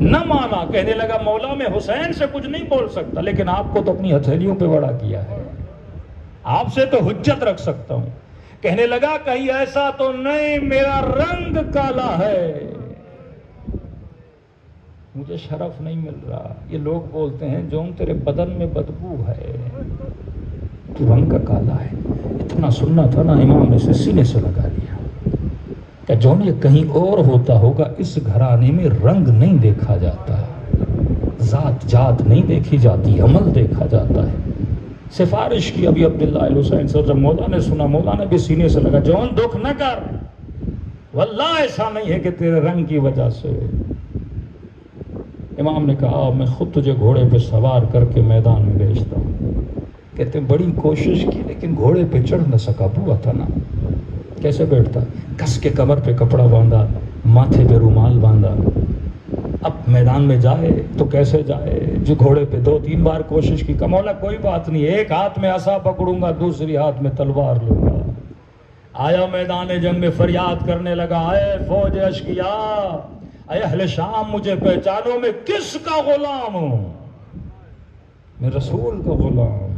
نہ مانا، کہنے لگا مولا میں حسین سے کچھ نہیں بول سکتا، لیکن آپ کو تو اپنی ہتھیلیوں پہ بڑا کیا ہے، آپ سے تو حجت رکھ سکتا ہوں۔ کہنے لگا کہیں ایسا تو نہیں میرا رنگ کالا ہے، مجھے شرف نہیں مل رہا۔ یہ لوگ بولتے ہیں جون تیرے بدن میں بدبو ہے، تو رنگ کا کالا ہے۔ اتنا سننا تھا نا، امام نے اسے سینے سے لگا لیا کہ جون یہ کہیں اور ہوتا ہوگا، اس گھرانے میں رنگ نہیں دیکھا جاتا، ذات جات نہیں دیکھی جاتی، عمل دیکھا جاتا ہے۔ سفارش کی ابھی عبداللہ الحسین سے، جب مولا نے سنا، مولا نے بھی سینے سے لگا، جون دکھ نہ کر، واللہ ایسا نہیں ہے کہ تیرے رنگ کی وجہ سے۔ امام نے کہا میں خود تجھے گھوڑے پہ سوار کر کے میدان میں بھیجتا ہوں۔ کہتے ہیں بڑی کوشش کی لیکن گھوڑے پہ چڑھ نہ سکا، بوا تھا نا۔ کیسے بیٹھتا؟ کس کے کمر پہ کپڑا باندھا، ماتھے پہ رومال باندھا، اب میدان میں جائے تو کیسے جائے؟ جو گھوڑے پہ 2-3 بار کوشش کی کہ مولا کوئی بات نہیں، ایک ہاتھ میں عصا پکڑوں گا، دوسری ہاتھ میں تلوار لوں گا۔ آیا میدان جنگ میں فریاد کرنے لگا، اے فوج اشقیا، اے اہل شام، مجھے پہچانو، میں کس کا غلام ہوں؟ میں رسول کا غلام ہوں،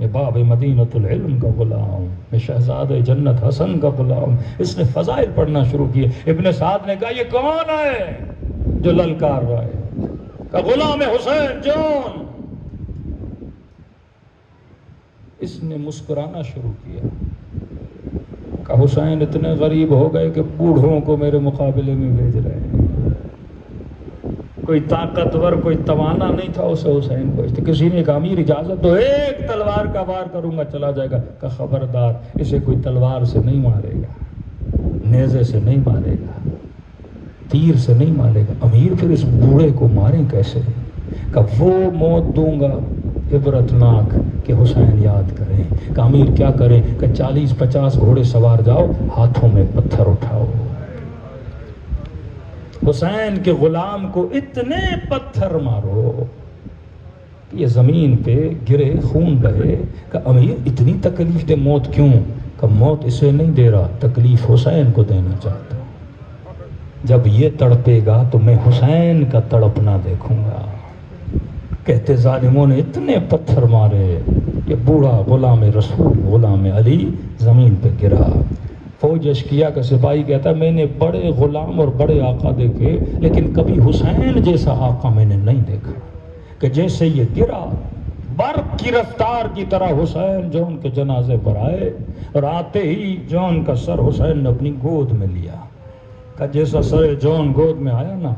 میں باب مدینۃ العلم کا غلام ہوں، میں شہزاد جنت حسن کا غلام ہوں۔ اس نے فضائل پڑھنا شروع کیے۔ ابن سعد نے کہا یہ کون ہے جو للکار رہا ہے؟ کہ غلام حسین جون۔ اس نے مسکرانا شروع کیا کہ حسین اتنے غریب ہو گئے کہ بوڑھوں کو میرے مقابلے میں بھیج رہے ہیں۔ کوئی طاقتور، کوئی توانا نہیں تھا اسے حسین کو۔ کسی نے کہا امیر اجازت دو، ایک تلوار کا وار کروں گا چلا جائے گا۔ کہ خبردار، اسے کوئی تلوار سے نہیں مارے گا، نیزے سے نہیں مارے گا، تیر سے نہیں مارے گا۔ امیر پھر اس بوڑھے کو ماریں کیسے؟ کہ وہ موت دوں گا عبرتناک کہ حسین یاد کریں۔ کہ امیر کیا کریں؟ کہ 40-50 گھوڑے سوار جاؤ، ہاتھوں میں پتھر اٹھاؤ، حسین کے غلام کو اتنے پتھر مارو کہ یہ زمین پہ گرے، خون بہے۔ کہ امیر اتنی تکلیف دے موت کیوں؟ کہ موت اسے نہیں دے رہا، تکلیف حسین کو دینا چاہتا ہوں۔ جب یہ تڑپے گا تو میں حسین کا تڑپنا دیکھوں گا۔ کہتے ظالموں نے اتنے پتھر مارے، یہ بوڑھا غلام رسول، غلام علی زمین پہ گرا۔ فوج اشقیا کا سپاہی کہتا ہے میں نے بڑے غلام اور بڑے آقا دیکھے، لیکن کبھی حسین جیسا آقا میں نے نہیں دیکھا۔ کہ جیسے یہ گرا، برق کی رفتار کی طرح حسین جون کے جنازے پر آئے، اور آتے ہی جون کا سر حسین نے اپنی گود میں لیا۔ کہ جیسا سر جون گود میں آیا نا،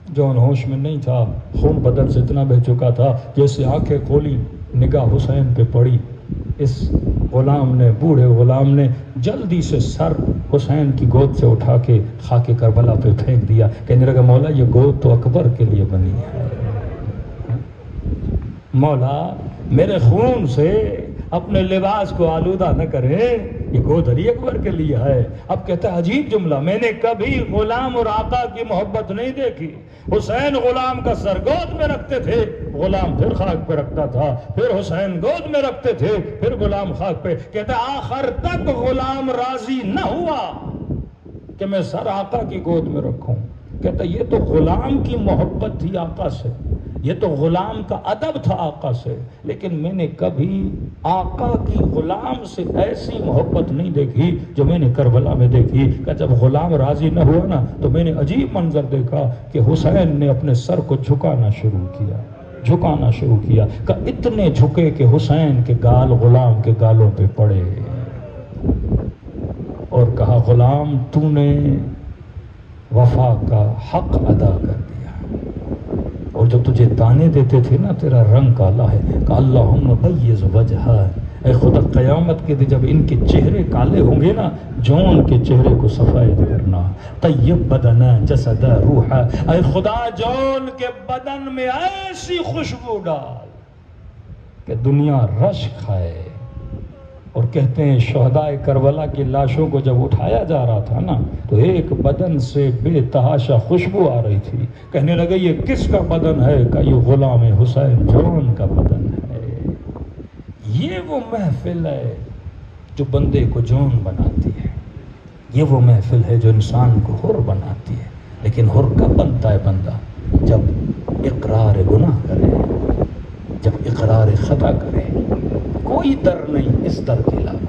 جون ہوش میں نہیں تھا، خون بدن سے اتنا بہ چکا تھا، جیسے آنکھیں کھولی، نگاہ حسین پہ پڑی، اس غلام نے، بوڑھے غلام نے جلدی سے سر حسین کی گود سے اٹھا کے خاک کربلا پہ پھینک دیا۔ کہنے لگا مولا یہ گود تو اکبر کے لیے بنی ہے، مولا میرے خون سے اپنے لباس کو آلودہ نہ کرے، یہ گود علی اکبر کے لیے ہے۔ اب کہتا ہے عجیب جملہ، میں نے کبھی غلام اور آقا کی محبت نہیں دیکھی۔ حسین غلام کا سر گود میں رکھتے تھے، غلام پھر خاک پہ رکھتا تھا، پھر حسین گود میں رکھتے تھے، پھر غلام خاک پہ۔ کہتا ہے آخر تک غلام راضی نہ ہوا کہ میں سر آقا کی گود میں رکھوں۔ کہتا ہے یہ تو غلام کی محبت تھی آقا سے، یہ تو غلام کا ادب تھا آقا سے، لیکن میں نے کبھی آقا کی غلام سے ایسی محبت نہیں دیکھی جو میں نے کربلا میں دیکھی۔ کہ جب غلام راضی نہ ہوا نا تو میں نے عجیب منظر دیکھا کہ حسین نے اپنے سر کو جھکانا شروع کیا، کہ اتنے جھکے کہ حسین کے گال غلام کے گالوں پہ پڑے، اور کہا غلام تو نے وفا کا حق ادا کر دیا، اور جو تجھے تانے دیتے تھے نا تیرا رنگ کالا ہے، کہ اللہم بیض وجہہ، اے خدا قیامت کے دن جب ان کے چہرے کالے ہوں گے نا، جون کے چہرے کو سفید کرنا، طیب بدن جسد روح، اے خدا جون کے بدن میں ایسی خوشبو ڈال کہ دنیا رشک کھائے۔ اور کہتے ہیں شہدائے کربلا کی لاشوں کو جب اٹھایا جا رہا تھا نا تو ایک بدن سے بے تحاشا خوشبو آ رہی تھی۔ کہنے لگے یہ کس کا بدن ہے؟ کہ یہ غلام حسین جون کا بدن ہے۔ یہ وہ محفل ہے جو بندے کو جون بناتی ہے، یہ وہ محفل ہے جو انسان کو حر بناتی ہے۔ لیکن حر کب بنتا ہے بندہ؟ جب اقرار گناہ کرے، جب اقرار خطا کرے۔ کوئی در نہیں اس در کے علاوہ۔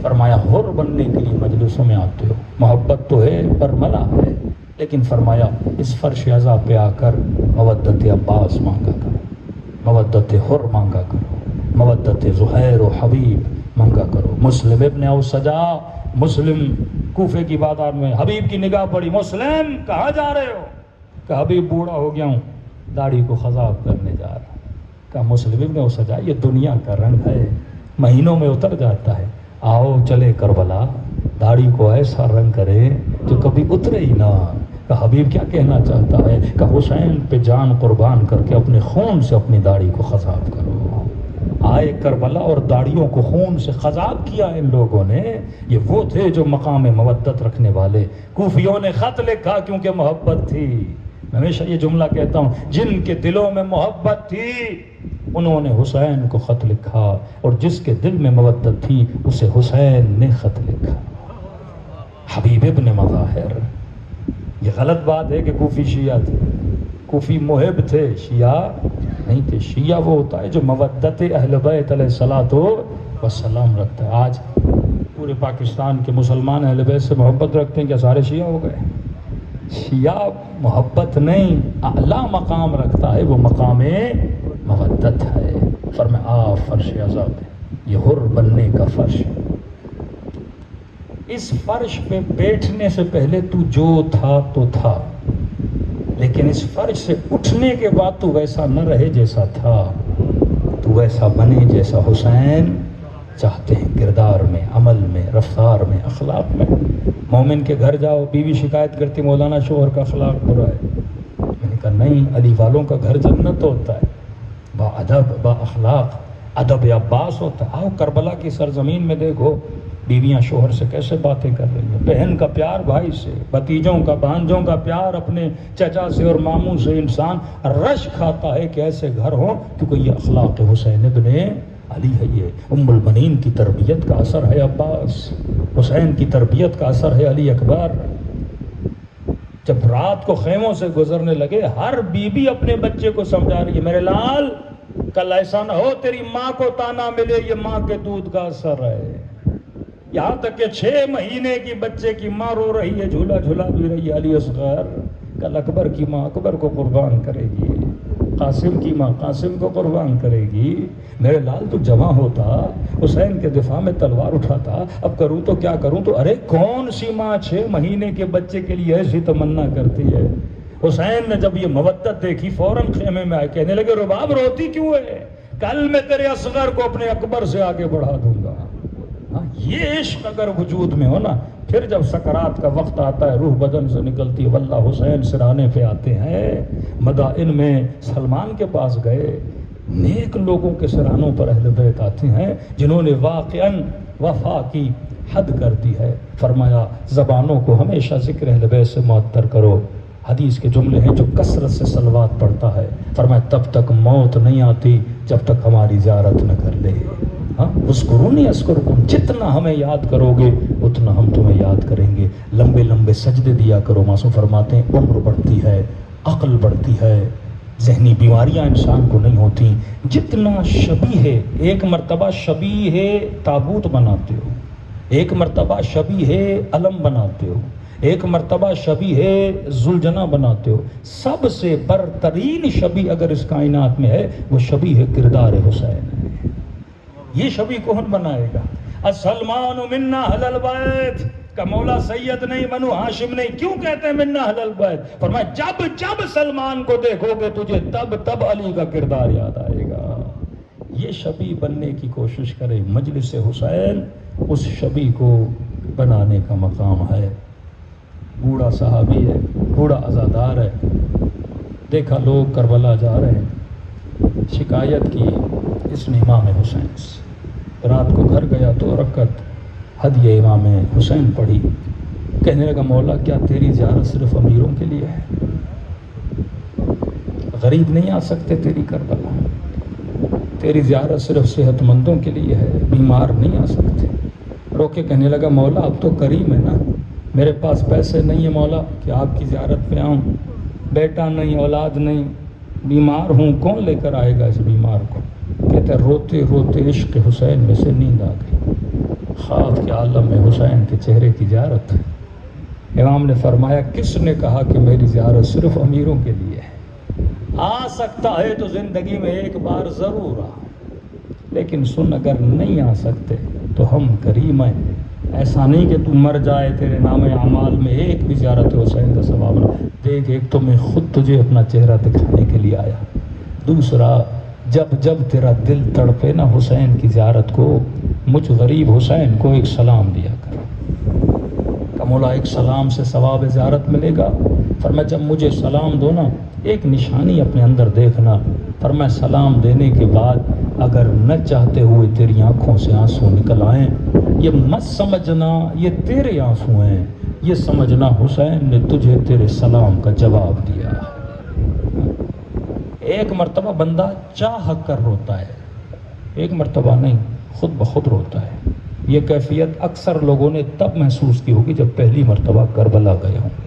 فرمایا حر بننے کے لیے مجلسوں میں آتے ہو، محبت تو ہے برملا ہے، لیکن فرمایا اس فرش عزا پہ آ کر مودت عباس مانگا کرو، مودت حر مانگا کرو، مودت زہیر و حبیب مانگا کرو۔ مسلم ابن اوسجا، مسلم کوفے کی بازار میں حبیب کی نگاہ پڑی، مسلم کہاں جا رہے ہو؟ کہ حبیب بوڑھا ہو گیا ہوں، داڑھی کو خضاب کرنے جا رہا۔ کہ مسلم ابن اوسجا یہ دنیا کا رنگ ہے، مہینوں میں اتر جاتا ہے، آؤ چلے کربلا، داڑھی کو ایسا رنگ کرے جو کبھی اترے ہی نہ۔ کہ حبیب کیا کہنا چاہتا ہے؟ کہ حسین پہ جان قربان کر کے اپنے خون سے اپنی داڑھی کو خضاب کرو۔ آئے کربلا اور داڑھیوں کو خون سے خضاب کیا ان لوگوں نے، یہ وہ تھے جو مقام مودت رکھنے والے۔ کوفیوں نے خط لکھا کیونکہ محبت تھی، میں ہمیشہ یہ جملہ کہتا ہوں، جن کے دلوں میں محبت تھی انہوں نے حسین کو خط لکھا، اور جس کے دل میں مودت تھی اسے حسین نے خط لکھا۔ حبیب ابن مظاہر۔ یہ غلط بات ہے کہ کوفی شیعہ تھے، کوفی محب تھے، شیعہ نہیں تھے۔ شیعہ وہ ہوتا ہے جو مودت اہل بیت علیہ الصلوۃ والسلام رکھتا ہے۔ آج پورے پاکستان کے مسلمان اہل بیت سے محبت رکھتے ہیں، کیا سارے شیعہ ہو گئے؟ شیعہ محبت نہیں، اعلیٰ مقام رکھتا ہے، وہ مقام مودت ہے۔ فرمایا فرش عذاب ہے، یہ حر بننے کا فرش ہے۔ اس فرش پہ بیٹھنے سے پہلے تو جو تھا تو تھا، لیکن اس فرش سے اٹھنے کے بعد تو ویسا نہ رہے جیسا تھا، تو ویسا بنے جیسا حسین چاہتے ہیں، کردار میں، عمل میں، رفتار میں، اخلاق میں۔ مومن کے گھر جاؤ، بیوی شکایت کرتی مولانا شوہر کا اخلاق برا ہے، میں نے کہا نہیں، علی والوں کا گھر جنت ہوتا ہے، با ادب، با اخلاق، ادب عباس ہوتا ہے۔ آؤ کربلا کی سرزمین میں دیکھو بیویاں شوہر سے کیسے باتیں کر رہی ہیں، بہن کا پیار بھائی سے، بھتیجوں کا، بھانجوں کا پیار اپنے چچا سے اور ماموں سے، انسان رش کھاتا ہے کہ ایسے گھر ہوں، کیونکہ یہ اخلاق حسین ابن علی ہے۔ یہ ام المنین کی تربیت کا اثر ہے عباس، حسین کی تربیت کا اثر ہے علی اکبر۔ جب رات کو خیموں سے گزرنے لگے، ہر بیوی اپنے بچے کو سمجھا رہی ہے، میرے لال کل ایسا نہ ہو تیری ماں کو تانا ملے، یہ ماں کے دودھ کا اثر ہے۔ یہاں تک کہ 6 مہینے کی بچے کی ماں رو رہی ہے، جھولا جھولا بھی رہی ہے، علی اصغر کل اکبر کی ماں اکبر کو قربان کرے گی، قاسم کی ماں قاسم کو قربان کرے گی۔ میرے لال تو جمع ہوتا، حسین کے دفاع میں تلوار اٹھاتا، اب کروں تو کیا کروں؟ تو ارے کون سی ماں 6 مہینے کے بچے کے لیے ایسی تمنا کرتی ہے؟ حسین نے جب یہ مودت دیکھی فوراً خیمے میں آئے، کہنے لگے رباب روتی کیوں ہے؟ کل میں تیرے اصغر کو اپنے اکبر سے آگے بڑھا دوں گا۔ یہ عشق اگر وجود میں ہو نا، پھر جب سکرات کا وقت آتا ہے، روح بدن سے نکلتی ہے، واللہ حسین سرانے پہ آتے ہیں۔ مدائن میں سلمان کے پاس گئے، نیک لوگوں کے سرانوں پر اہل بیت آتے ہیں جنہوں نے واقعاً وفا کی حد کر دی ہے۔ فرمایا زبانوں کو ہمیشہ ذکر اہل بیت سے معطر کرو۔ حدیث کے جملے ہیں جو کثرت سے صلوات پڑھتا ہے، فرمایا تب تک موت نہیں آتی جب تک ہماری زیارت نہ کر لے۔ اذکرونی اذکرکم، جتنا ہمیں یاد کرو گے اتنا ہم تمہیں یاد کریں گے۔ لمبے لمبے سجدے دیا کرو۔ معصوم فرماتے ہیں عمر بڑھتی ہے، عقل بڑھتی ہے، ذہنی بیماریاں انسان کو نہیں ہوتی۔ جتنا شبیہ، ایک مرتبہ شبیہ تابوت بناتے ہو، ایک مرتبہ شبیہ علم بناتے ہو، ایک مرتبہ شبیہ ذوالجناح بناتے ہو، سب سے برترین شبیہ اگر اس کائنات میں ہے وہ شبیہ کردار حسین ہے۔ یہ شبیہ کون بنائے گا؟ السلمان منا اہل البیت کا مولا سید نہیں، بنو ہاشم نہیں۔ کیوں کہتے ہیں منا اہل البیت؟ فرمایا جب جب سلمان کو دیکھو گے تجھے تب تب علی کا کردار یاد آئے گا۔ یہ شبیہ بننے کی کوشش کرے۔ مجلس حسین اس شبیہ کو بنانے کا مقام ہے۔ بوڑھا صحابی ہے، بوڑھا عزادار ہے، دیکھا لوگ کربلا جا رہے ہیں، شکایت کی اس نے امام حسین سے۔ رات کو گھر گیا تو رکعت ہدیہ امام حسین پڑھی، کہنے لگا مولا کیا تیری زیارت صرف امیروں کے لیے ہے؟ غریب نہیں آ سکتے تیری کربلا؟ تیری زیارت صرف صحت مندوں کے لیے ہے، بیمار نہیں آ سکتے؟ رو کے کہنے لگا مولا اب تو کریم ہے نا، میرے پاس پیسے نہیں ہیں مولا کہ آپ کی زیارت پہ آؤں، بیٹا نہیں، اولاد نہیں، بیمار ہوں، کون لے کر آئے گا اس بیمار کو؟ کہتے روتے روتے عشق حسین میں سے نیند آ گئی، خواب کے عالم میں حسین کے چہرے کی زیارت۔ امام نے فرمایا کس نے کہا کہ میری زیارت صرف امیروں کے لیے ہے؟ آ سکتا ہے تو زندگی میں ایک بار ضرور آ، لیکن سن اگر نہیں آ سکتے تو ہم کریم ہیں۔ ایسا نہیں کہ تو مر جائے تیرے نام اعمال میں ایک بھی زیارت حسین کا ثواب نہ۔ دیکھ ایک تو میں خود تجھے اپنا چہرہ دکھانے کے لیے آیا، دوسرا جب جب تیرا دل تڑپے نا حسین کی زیارت کو، مجھ غریب حسین کو ایک سلام دیا کر۔ کہ مولا ایک سلام سے ثواب زیارت ملے گا؟ فرمایا جب مجھے سلام دو نا ایک نشانی اپنے اندر دیکھنا۔ فرمایا سلام دینے کے بعد اگر نہ چاہتے ہوئے تیری آنکھوں سے آنسو نکل آئیں، یہ مت سمجھنا یہ تیرے آنسو ہیں، یہ سمجھنا حسین نے تجھے تیرے سلام کا جواب دیا۔ ایک مرتبہ بندہ چاہ کر روتا ہے، ایک مرتبہ نہیں، خود بخود روتا ہے۔ یہ کیفیت اکثر لوگوں نے تب محسوس کی ہوگی جب پہلی مرتبہ کربلا گئے ہوں گے۔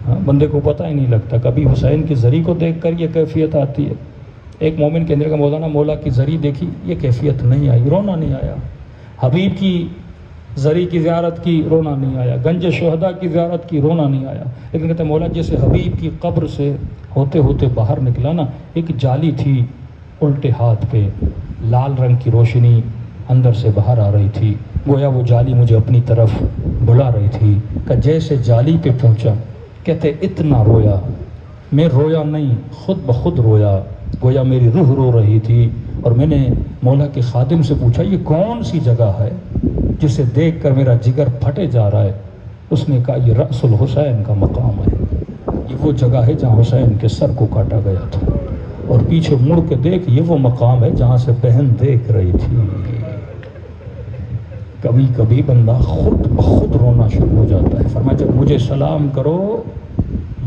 ہاں، بندے کو پتہ ہی نہیں لگتا، کبھی حسین کی زری کو دیکھ کر یہ کیفیت آتی ہے۔ ایک مومن کے اندر کا مولانا مولا کی زری دیکھی، یہ کیفیت نہیں آئی، رونا نہیں آیا۔ حبیب کی زری کی زیارت کی، رونا نہیں آیا۔ گنج شہداء کی زیارت کی، رونا نہیں آیا۔ لیکن کہتے ہیں مولا جیسے حبیب کی قبر سے ہوتے ہوتے باہر نکلا نا، ایک جالی تھی الٹے ہاتھ پہ، لال رنگ کی روشنی اندر سے باہر آ رہی تھی، گویا وہ جالی مجھے اپنی طرف بلا رہی تھی۔ کہ جیسے جالی پہ پہنچا، کہتے اتنا رویا، میں رویا نہیں، خود بخود رویا، گویا میری روح رو رہی تھی۔ اور میں نے مولا کے خادم سے پوچھا یہ کون سی جگہ ہے جسے دیکھ کر میرا جگر پھٹے جا رہا ہے؟ اس نے کہا یہ رأس الحسین کا مقام ہے، یہ وہ جگہ ہے جہاں حسین کے سر کو کاٹا گیا تھا، اور پیچھے مڑ کے دیکھ یہ وہ مقام ہے جہاں سے بہن دیکھ رہی تھی۔ کبھی کبھی بندہ خود بخود رونا شروع ہو جاتا ہے۔ فرمایا جب مجھے سلام کرو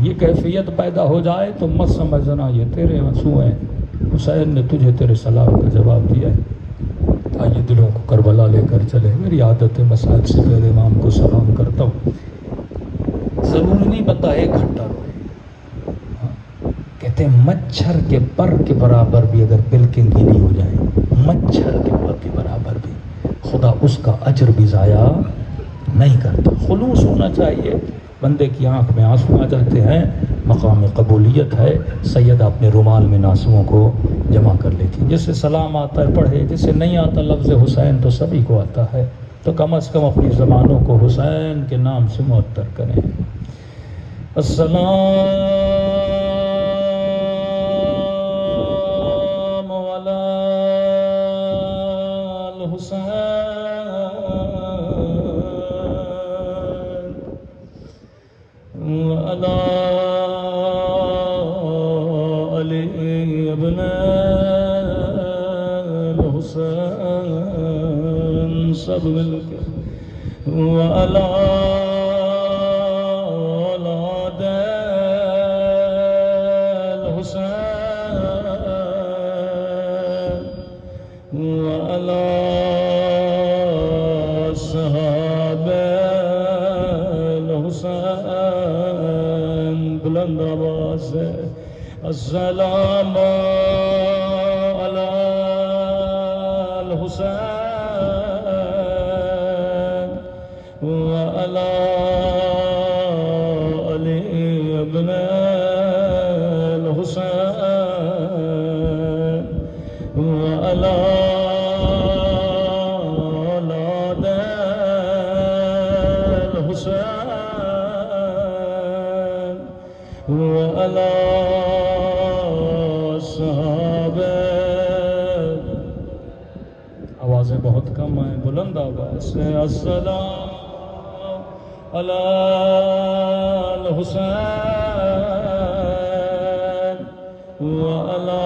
یہ کیفیت پیدا ہو جائے تو مت سمجھنا یہ تیرے آنسو ہیں، حسین نے تجھے تیرے سلام کا جواب دیا ہے۔ آئیے دلوں کو کربلا لے کر چلے۔ میری عادت ہے مساجد سے پہلے امام کو سلام کرتا ہوں، ضروری نہیں بندہ ایک گھنٹہ روئے۔ کہتے ہیں مچھر کے پر کے برابر بھی اگر پلکیں گیلی ہو جائیں، مچھر کے پر کے برابر بھی، خدا اس کا اجر بھی ضائع نہیں کرتا۔ خلوص ہونا چاہیے۔ بندے کی آنکھ میں آنسو آ جاتے ہیں، مقام قبولیت ہے۔ سیدہ اپنے رومال میں آنسوؤں کو جمع کر لیتی، جسے سلام آتا ہے پڑھے، جسے نہیں آتا لفظ حسین تو سبھی کو آتا ہے، تو کم از کم اپنی زبانوں کو حسین کے نام سے معطر کریں۔ السلام علی الحسین وعلی علی ابن الحسین، سب مل کے وعلی اولاد الحسین وعلی صحاب الحسین، بلند آواز سے السلام علی الحسین وعلی علی ابن الحسین وعلی اولاد الحسین وعلی صحابہ۔ آوازیں بہت کم ہیں، بلند آواز سے السلام علی الحسین وعلی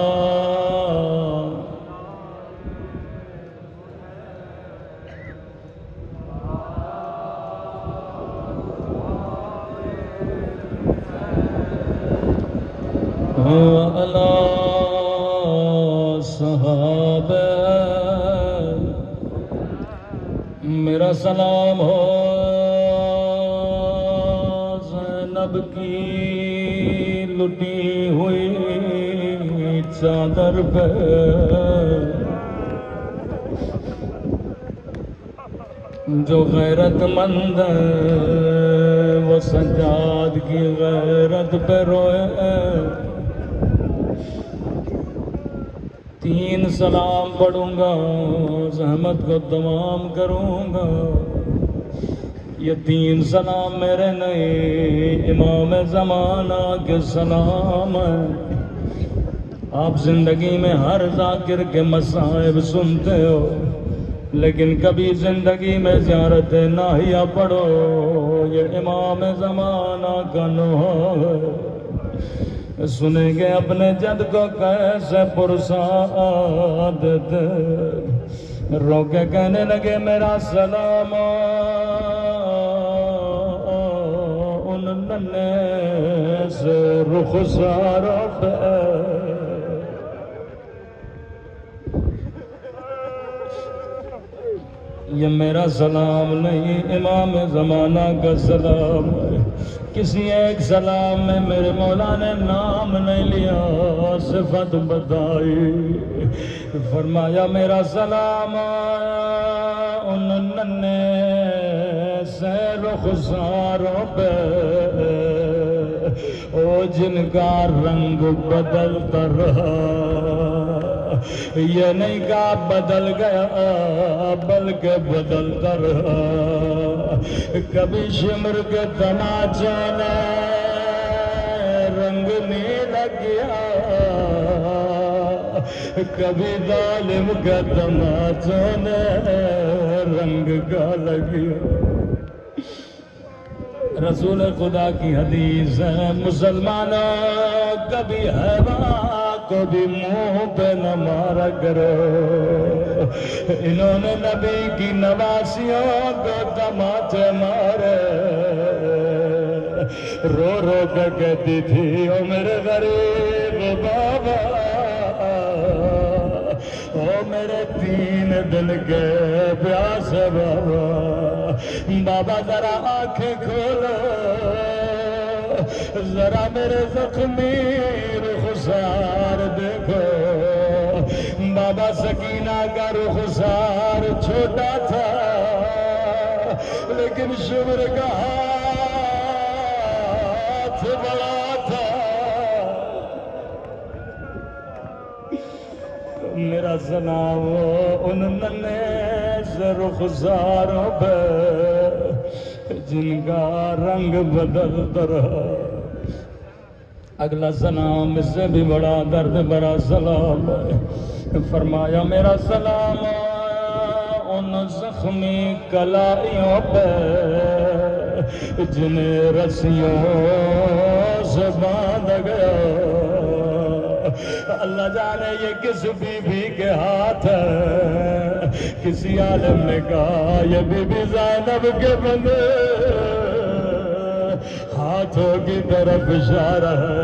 صحابہ۔ میرا سلام ہو زینب کی لٹی ہوئی چادر پہ، جو غیرت مند ہے وہ سجاد کی غیرت پہ روئے۔ 3 سلام پڑھوں گا، زحمت کو تمام کروں گا۔ یہ 3 سلام میرے نہیں، امام زمانہ کے سلام ہیں۔ آپ زندگی میں ہر ذاکر کے مصائب سنتے ہو، لیکن کبھی زندگی میں زیارت ناہیہ پڑھو۔ یہ امام زمانہ کا نوحہ ہے۔ سنیں گے اپنے جد کو کیسے پرسعادت، رو کے کہنے لگے میرا سلام ان ننھے سے رخساروں پہ۔ یہ میرا سلام نہیں، امام زمانہ کا سلام ہے۔ کسی ایک سلام میں میرے مولا نے نام نہیں لیا، صفت بتائی، فرمایا میرا سلام ان ننھے سے رخساروں پہ او جن کا رنگ بدلتا رہا، یہ نہیں کہا بدل گیا بلکہ بدلتا رہا۔ کبھی شمر کے تماچوں نے رنگ نیلا کیا، کبھی ظالم کے تماچوں نے رنگ کالا کیا۔ رسول خدا کی حدیث ہے، مسلمانوں کبھی حیوان کو بھی منہ پہ نہ مارا کرو۔ انہوں نے نبی کی نواسیوں کو تماچے مارے، رو رو کے کہتی تھی او میرے غریب بابا، او میرے 3 دن کے پیاسے بابا، بابا ذرا آنکھیں کھولو، ذرا میرے زخمی رخسار دیکھو۔ بابا سکینہ کا رخسار چھوٹا تھا لیکن شمر کا ہاتھ بڑا تھا۔ میرا سلام ان ننھے سے رخساروں پہ جن کا رنگ بدلتا رہا۔ اگلا سلام اس سے بھی بڑا درد بھرا سلام ہے، فرمایا میرا سلام ان زخمی کلائیوں پہ جنہیں رسیوں سے باندھ گیا۔ اللہ جانے یہ کس بی بی کے ہاتھ ہے، کسی عالم نے کہا یہ بی بی زینب کے بندے ہاتھوں کی طرف اشارہ ہے۔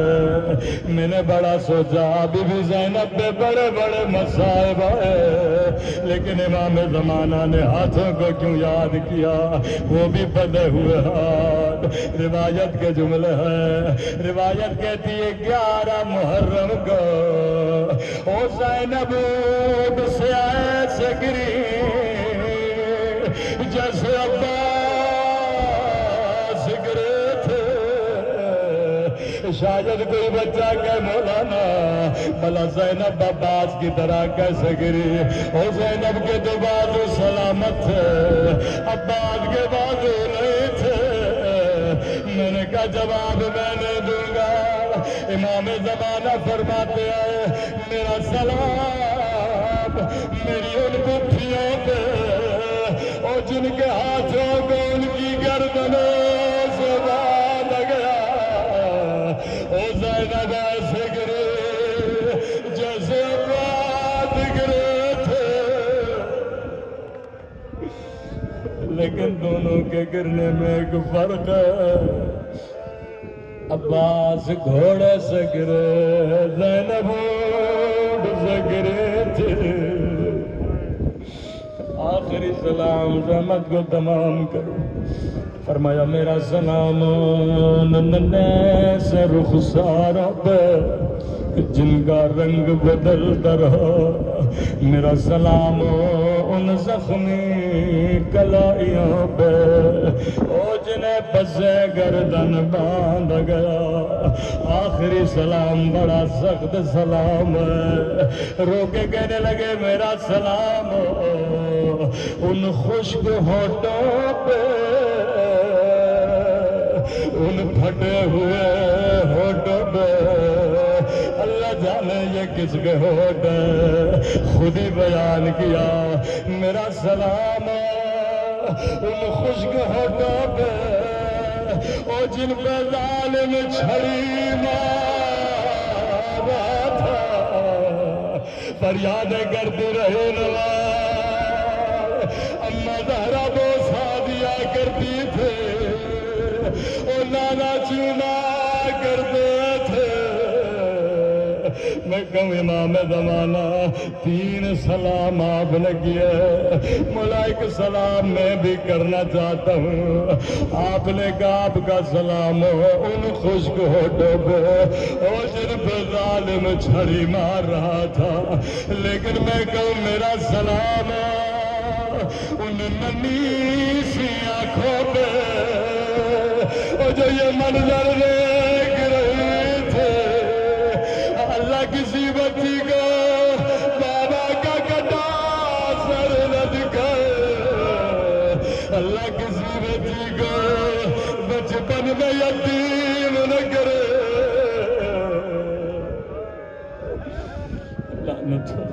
میں نے بڑا سوچا بی بی زینب پہ بڑے بڑے مصائب آئے، لیکن امام زمانہ نے ہاتھوں کو کیوں یاد کیا، وہ بھی بندھے ہوئے ہاتھ۔ روایت کے جملے ہیں، روایت کہتی ہے 11 محرم کو او زینب اونٹ سے ایسے گری جیسے عباس گرے تھے۔ شاید کوئی بچہ کہ مولانا بھلا زینب عباس کی طرح کیسے گری؟ او زینب کے تو بازو سلامت تھے، عباس کے بازو نہیں تھے۔ میں نے کہا جواب میں نہیں دوں گا۔ امام زمانہ فرماتے ہیں میرا سلام میری ان پٹھیوں پہ اور جن کے ہاتھوں کو ان کی گردنوں سے باندھ گیا۔ او زینب ایسے گرے جیسے عباس گرے تھے، لیکن دونوں کے گرنے میں ایک فرق ہے، عباس گھوڑے سے گرے، زینب اونٹ سے گرے تھے۔ آخری سلام رحمت کو تمام کرو، فرمایا میرا سلام ننھے سے رخساروں پہ جن کا رنگ بدلتا رہا، میرا سلام ان زخمی کلائیوں پہ او جنہیں پسے گردن باندھ گیا۔ آخری سلام بڑا سخت سلام ہے، رو کے کہنے لگے میرا سلام ان خشک ہونٹوں پہ، ان پھٹے ہوئے ہونٹوں پہ، اللہ جانے یہ کس کے ہونٹ ہے، خود ہی بیان کیا میرا سلام ان خشک ہونٹوں پہ اور جن پہ ظالم چھڑی مارا تھا، فریادیں کرتے رہے نواز، اما زہرا بوسا دیا کرتی تھے اور نانا چونا کرتے تھے، میں کہوں امام زمانہ 3 سلام آپ نے کیا، ملائک سلام میں بھی کرنا چاہتا ہوں۔ آپ نے کہا آپ کا سلام ہو ان خشک ہونٹوں پہ اور جن پہ ظالم چھڑی مار رہا تھا، لیکن میں کہوں میرا سلام ان ننھی سی آنکھوں پہ اور جو یہ منظر دیکھ رہے تھے۔ اللہ کسی بچی کو بابا کا کٹا سر نہ دکھائے، اللہ کسی بچی کو بچپن میں یتیم نہ کرے۔ لعنت ہو